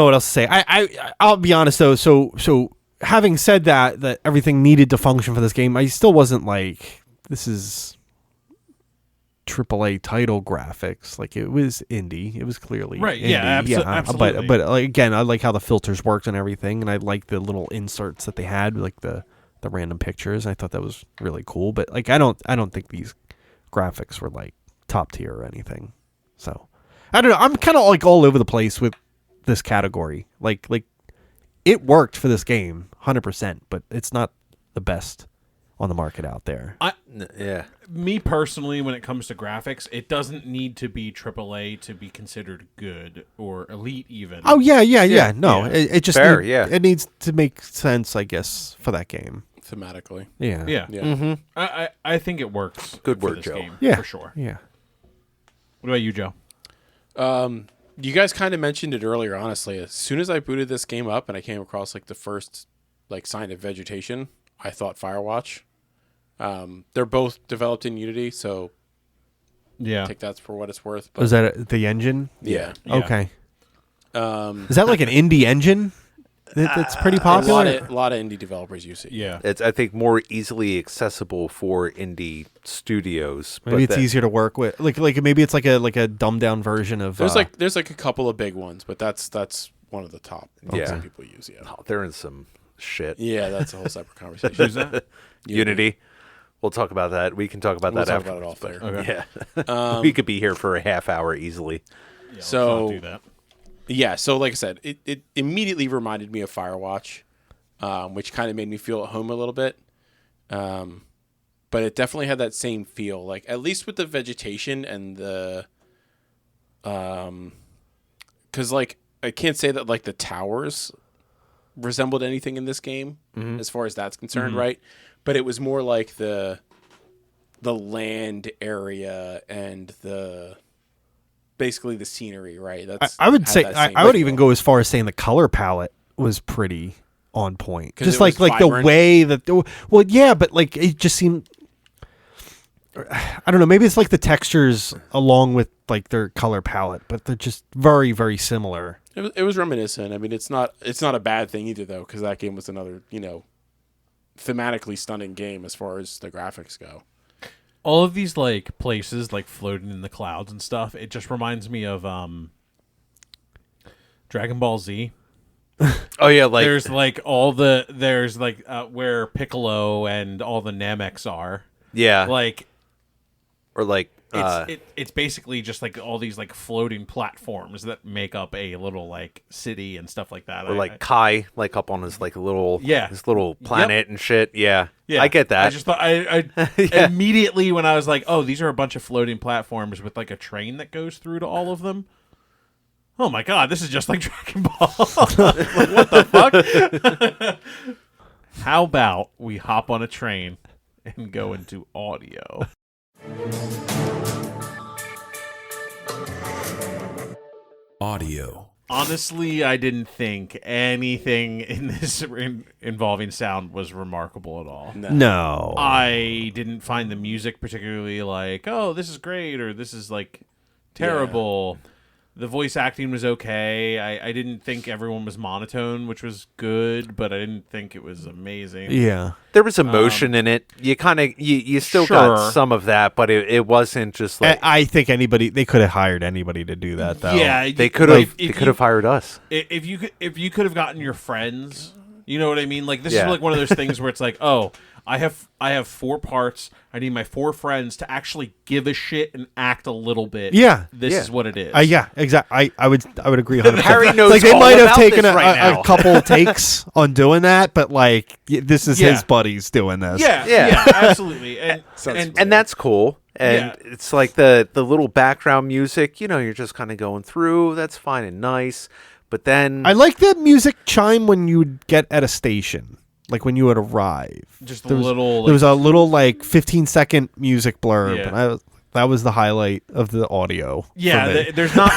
what else to say. I'll be honest though. So having said that everything needed to function for this game, I still wasn't like, this is AAA title graphics. Like, it was indie. It was clearly right. indie. Yeah, absolutely. But like, again, I like how the filters worked and everything, and I like the little inserts that they had, like the random pictures. I thought that was really cool. But like, I don't think these graphics were like top tier or anything. So I don't know. I'm kind of like all over the place with this category. Like it worked for this game 100%, but it's not the best on the market out there. Me personally, when it comes to graphics, it doesn't need to be AAA to be considered good or elite even. Oh yeah. No, it just Fair, it needs to make sense, I guess, for that game. Thematically. Yeah. Yeah. Mm-hmm. I think it works. Good for word, this Joe. game, Yeah. for sure. Yeah. What about you, Joe? You guys kind of mentioned it earlier, honestly. As soon as I booted this game up and I came across like the first like sign of vegetation, I thought Firewatch. They're both developed in Unity, so take that for what it's worth. But Was that the engine? yeah. Okay. Is that like an indie engine that's pretty A popular? lot of indie developers use it. Yeah. It's, I think, more easily accessible for indie studios. Maybe but it's easier to work with. Like maybe it's like a dumbed down version of. There's like a couple of big ones, but that's one of the top ones that people use. Yeah. Oh, they're in some shit. Yeah, that's a whole separate conversation. Who's that? Unity. We'll talk about that. We can talk about We'll that talk after. about it off there. Okay. Yeah. We could be here for a half hour easily. Yeah, let's So- not do that. Yeah, so like I said, it immediately reminded me of Firewatch. which kind of made me feel at home a little bit. But it definitely had that same feel, like at least with the vegetation and the, because like I can't say that like the towers resembled anything in this game as far as that's concerned, right? But it was more like the land area and basically the scenery, right? I would had say that same I would feel. even go as far as saying the color palette was pretty on point. 'Cause Just it was like the vibrant? way that well, yeah, but like it just seemed. I don't know. Maybe it's like the textures along with like their color palette, but they're just very, very similar. It was reminiscent. I mean, it's not a bad thing either, though, because that game was another, thematically stunning game as far as the graphics go. All of these like places like floating in the clouds and stuff, it just reminds me of Dragon Ball Z. Oh yeah, like There's like where Piccolo and all the Nameks are. yeah, Like or like it's basically just like all these like floating platforms that make up a little like city and stuff like that. or like Kai, like up on his like little Yeah. his little planet and shit. Yeah, Yeah, I get that. I just thought I immediately when I was like, oh, these are a bunch of floating platforms with like a train that goes through to all of them. Oh my god, this is just like Dragon Ball. Like, what the fuck? How about we hop on a train and go into audio? Audio. Honestly, I didn't think anything in this involving sound was remarkable at all. No, I didn't find the music particularly like, oh, this is great or this is like terrible. The voice acting was okay. I didn't think everyone was monotone, which was good, but I didn't think it was amazing. yeah. There was emotion in it. You kind of you still Sure. got some of that, but it wasn't just like I think they could have hired anybody to do that though. Yeah, they could have if they could have hired us. If you could have gotten your friends, you know what I mean? Like this Yeah. is like one of those things where it's like, oh, I have 4 parts. I need my 4 friends to actually give a shit and act a little bit. Yeah. This Yeah. is what it is. Yeah, exactly. I would agree 100%. Harry knows like they all might have about taken this right now. a couple takes on doing that, but like this is Yeah. his buddies doing this. Yeah, Yeah. yeah, absolutely. And that's cool. And Yeah. it's like the little background music, you're just kind of going through. That's fine and nice. But then I like the music chime when you would get at a station, like when you would arrive. just a There was- little. There was a little like 15-second music blurb, Yeah. and that was the highlight of the audio. yeah. for me. There's not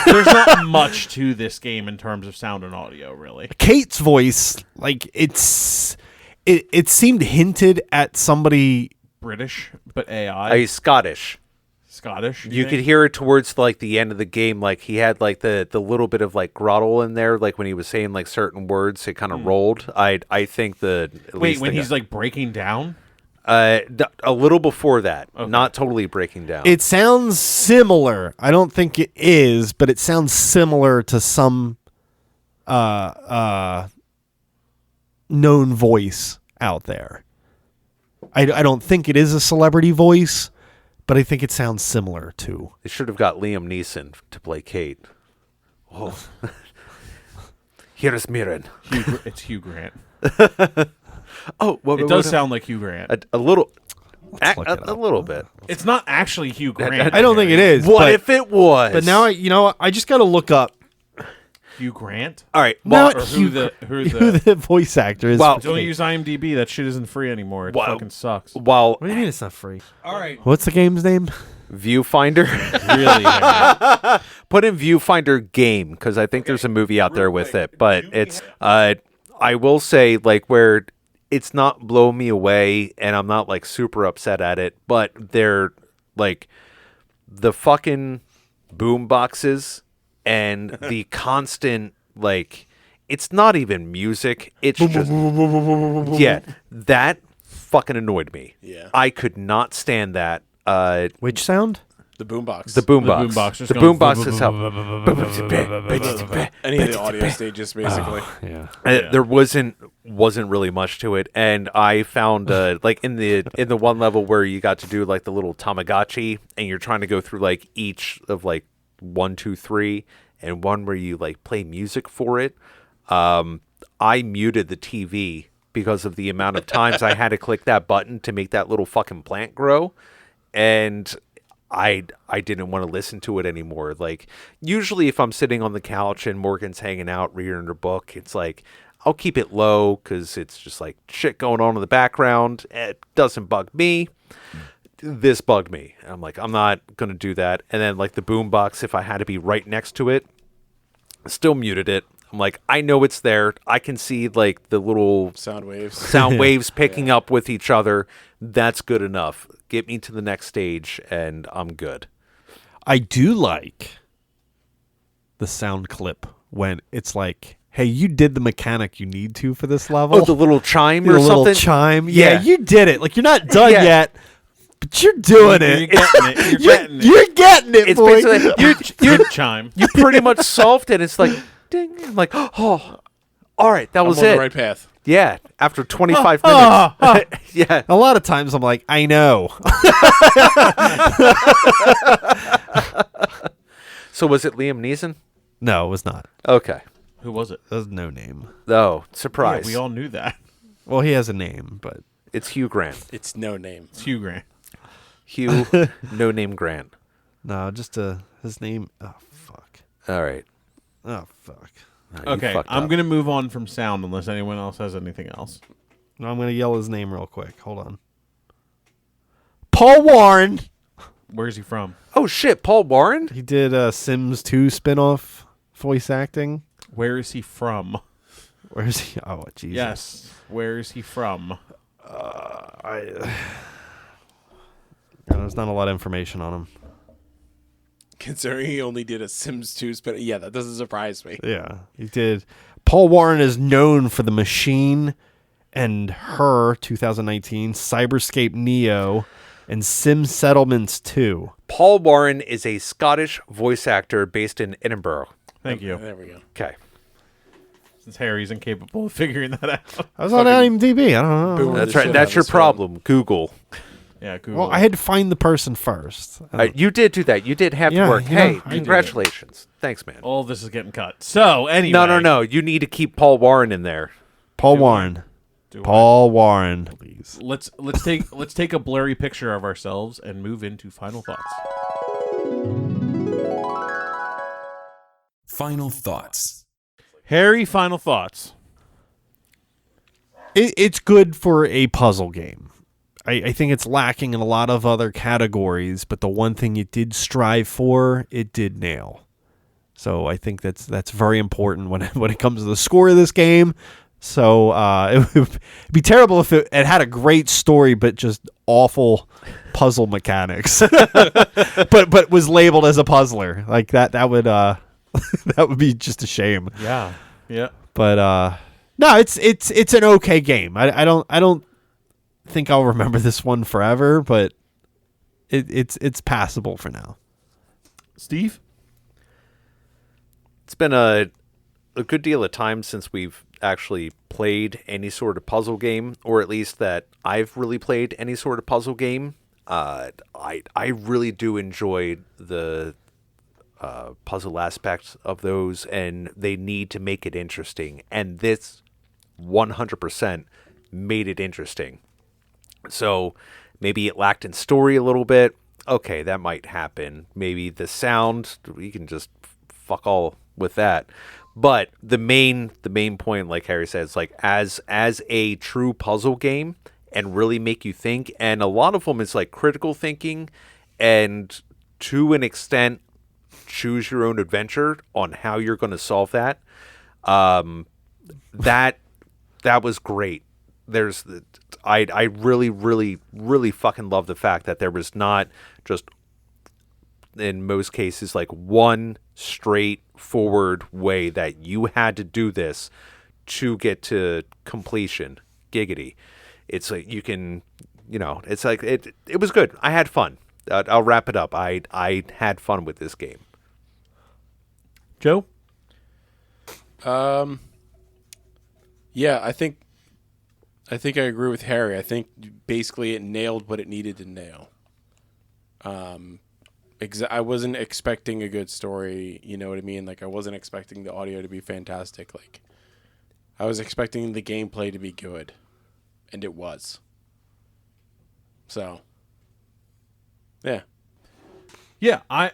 much to this game in terms of sound and audio, really. Kate's voice, like it seemed hinted at somebody. British, but AI, he's Scottish. Scottish. You think? could hear it towards like the end of the game, like he had like the little bit of like grottle in there, like when he was saying like certain words, it kind of rolled. I think at Wait, least when the- he's like breaking down. a little before that, not totally breaking down. It sounds similar. I don't think it is, but it sounds similar to some known voice out there. I don't think it is a celebrity voice, but I think it sounds similar to. They should have got Liam Neeson to play Kate. Oh, here is Mirren. It's Hugh Grant. Oh, It does sound like Hugh Grant. a little, look it a up. little bit. It's not actually Hugh Grant. I don't think it is. What but, if it was? But now I just got to look up Hugh Grant. all right. Not Or Hugh who who the the voice actor is. Well, don't use IMDb. That shit isn't free anymore. It Wow. fucking sucks. While What do you mean it's not free? All right. What's the game's name? Viewfinder, Really? Harry. put in Viewfinder game because I think there's a movie out there with it. But it's I will say like where it's not blowing me away and I'm not like super upset at it, but they're like the fucking boom boxes and the constant like it's not even music. It's just yeah, that fucking annoyed me. Yeah. I could not stand that. Which sound? The boombox. The boombox. boombox just The going boombox is how. Any of the audio stages, basically. Yeah. There wasn't really much to it, and I found like in the one level where you got to do like the little Tamagotchi, and you're trying to go through like each of like 1, 2, 3, and one where you like play music for it. I muted the TV because of the amount of times I had to click that button to make that little fucking plant grow. And I didn't want to listen to it anymore. Like, usually if I'm sitting on the couch and Morgan's hanging out reading her book, it's like, I'll keep it low because it's just like shit going on in the background. It doesn't bug me. This bugged me. I'm like, I'm not going to do that. And then like the boombox, if I had to be right next to it, still muted it. I'm like, I know it's there. I can see like the little Sound waves picking up with each other. That's good enough. Get me to the next stage and I'm good. I do like the sound clip when it's like, hey, you did the mechanic you need to for this level. Oh, the little chime the or little something? chime. Yeah, Yeah. you did it. Like, you're not done Yeah. yet, but you're doing You're it. getting it. You're getting it. You're getting it, It's boy. basically, Good chime. you pretty much solved it. It's like, ding. I'm like, oh, all right, that was I'm on it. the right path. Yeah, after 25 minutes. Yeah. A lot of times I'm like, I know. So was it Liam Neeson? No, it was not. Okay. Who was it? There's no name. Oh, Yeah, surprise. we all knew that. Well, he has a name, but It's Hugh Grant. It's no name. It's Hugh Grant. Hugh, no name Grant. no, just his name. Oh, fuck. All right. Oh, fuck. You Okay, fucked I'm up. going to move on from sound unless anyone else has anything else. No, I'm going to yell his name real quick. Hold on. Paul Warren. Where's he from? Oh, shit. Paul Warren? He did Sims 2 spinoff voice acting. Where is he from? Where is he? Oh, Jesus. Yes. Where is he from? There's not a lot of information on him. Considering he only did a Sims 2 spin. Yeah, that doesn't surprise me. Yeah, he did. Paul Warren is known for The Machine and Her 2019, Cyberscape Neo, and Sim Settlements 2. Paul Warren is a Scottish voice actor based in Edinburgh. Thank you. There we go. Okay. Since Harry's incapable of figuring that out. I was on IMDb. I don't know. Boomer That's the right. shit That's out your of this problem. Google. Yeah, Google. Well, I had to find the person first. You did do that. You did have Yeah, to work. you know, Hey, I did congratulations. Thanks, man. All this is getting cut. So, anyway. No. You need to keep Paul Warren in there. Paul Warren. Do Paul Warren, please. Let's take a blurry picture of ourselves and move into final thoughts. Final thoughts. Harry, final thoughts. It's good for a puzzle game. I think it's lacking in a lot of other categories, but the one thing it did strive for, it did nail. So I think that's very important when it comes to the score of this game. So it would be terrible if it had a great story, but just awful puzzle mechanics. but was labeled as a puzzler like that. That would that would be just a shame. Yeah. Yeah. But no, it's an okay game. I don't think I'll remember this one forever, but it's passable for now. Steve? It's been a good deal of time since we've actually played any sort of puzzle game, or at least that I've really played any sort of puzzle game. I really do enjoy the puzzle aspects of those, and they need to make it interesting. And this 100% made it interesting. So maybe it lacked in story a little bit. Okay, that might happen. Maybe the sound, we can just fuck all with that. But the main point, like Harry says, like as a true puzzle game and really make you think, and a lot of them is like critical thinking and to an extent choose your own adventure on how you're going to solve that. That was great. I really fucking love the fact that there was not just in most cases like one straightforward way that you had to do this to get to completion. Giggity. It's like you can, it's like it was good. I had fun. I'll wrap it up. I had fun with this game. Joe? Yeah, I think I agree with Harry. I think basically it nailed what it needed to nail. I wasn't expecting a good story, you know what I mean? Like I wasn't expecting the audio to be fantastic. Like I was expecting the gameplay to be good. and it was. So, yeah. Yeah, I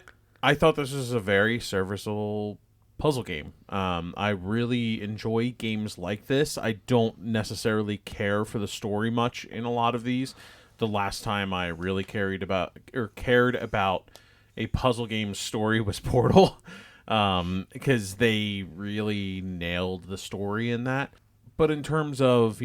thought this was a very serviceable puzzle game. I really enjoy games like this. I don't necessarily care for the story much in a lot of these. The last time I really cared about a puzzle game story was Portal, because they really nailed the story in that. But in terms of,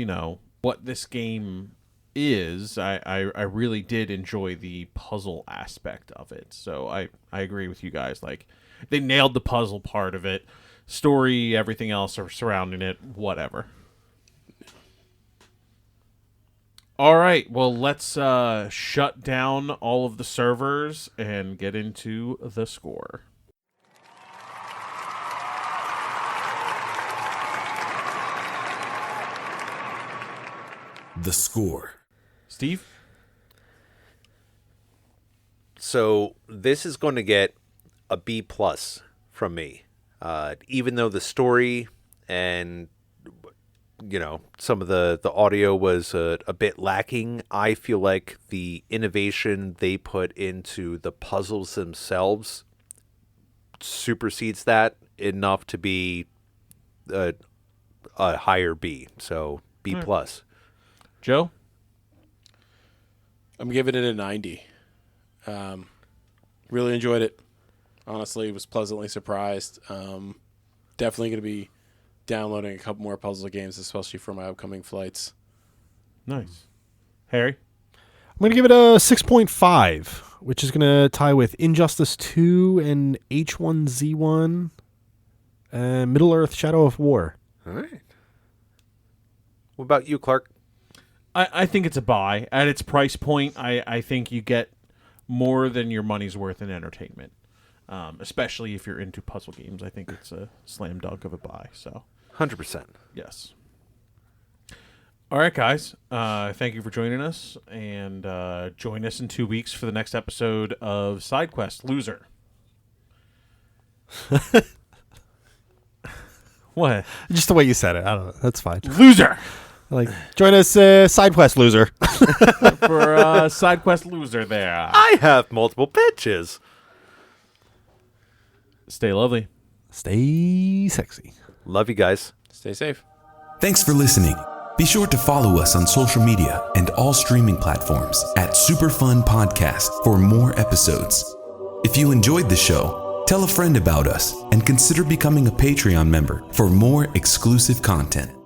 what this game is, I really did enjoy the puzzle aspect of it. So I agree with you guys. Like, they nailed the puzzle part of it. Story, everything else surrounding it, whatever. All right, well, let's shut down all of the servers and get into the score. The score. Steve? So this is going to get a B+ from me. Even though the story and some of the audio was a bit lacking, I feel like the innovation they put into the puzzles themselves supersedes that enough to be a higher B. So B+. Joe? I'm giving it a 90. Really enjoyed it. Honestly, was pleasantly surprised. Definitely going to be downloading a couple more puzzle games, especially for my upcoming flights. Nice. Harry? I'm going to give it a 6.5, which is going to tie with Injustice 2 and H1Z1 and Middle-earth Shadow of War. All right. What about you, Clark? I think it's a buy. At its price point, I think you get more than your money's worth in entertainment. Especially if you're into puzzle games. I think it's a slam dunk of a buy. So 100%. Yes. All right, guys. Thank you for joining us. And join us in 2 weeks for the next episode of SideQuest Loser. What? Just the way you said it. I don't know. That's fine. Loser! Like, join us, SideQuest Loser. For SideQuest Loser there. I have multiple pitches. Stay lovely. Stay sexy. Love you guys. Stay safe. Thanks for listening. Be sure to follow us on social media and all streaming platforms at Superfun Podcast for more episodes. If you enjoyed the show, tell a friend about us and consider becoming a Patreon member for more exclusive content.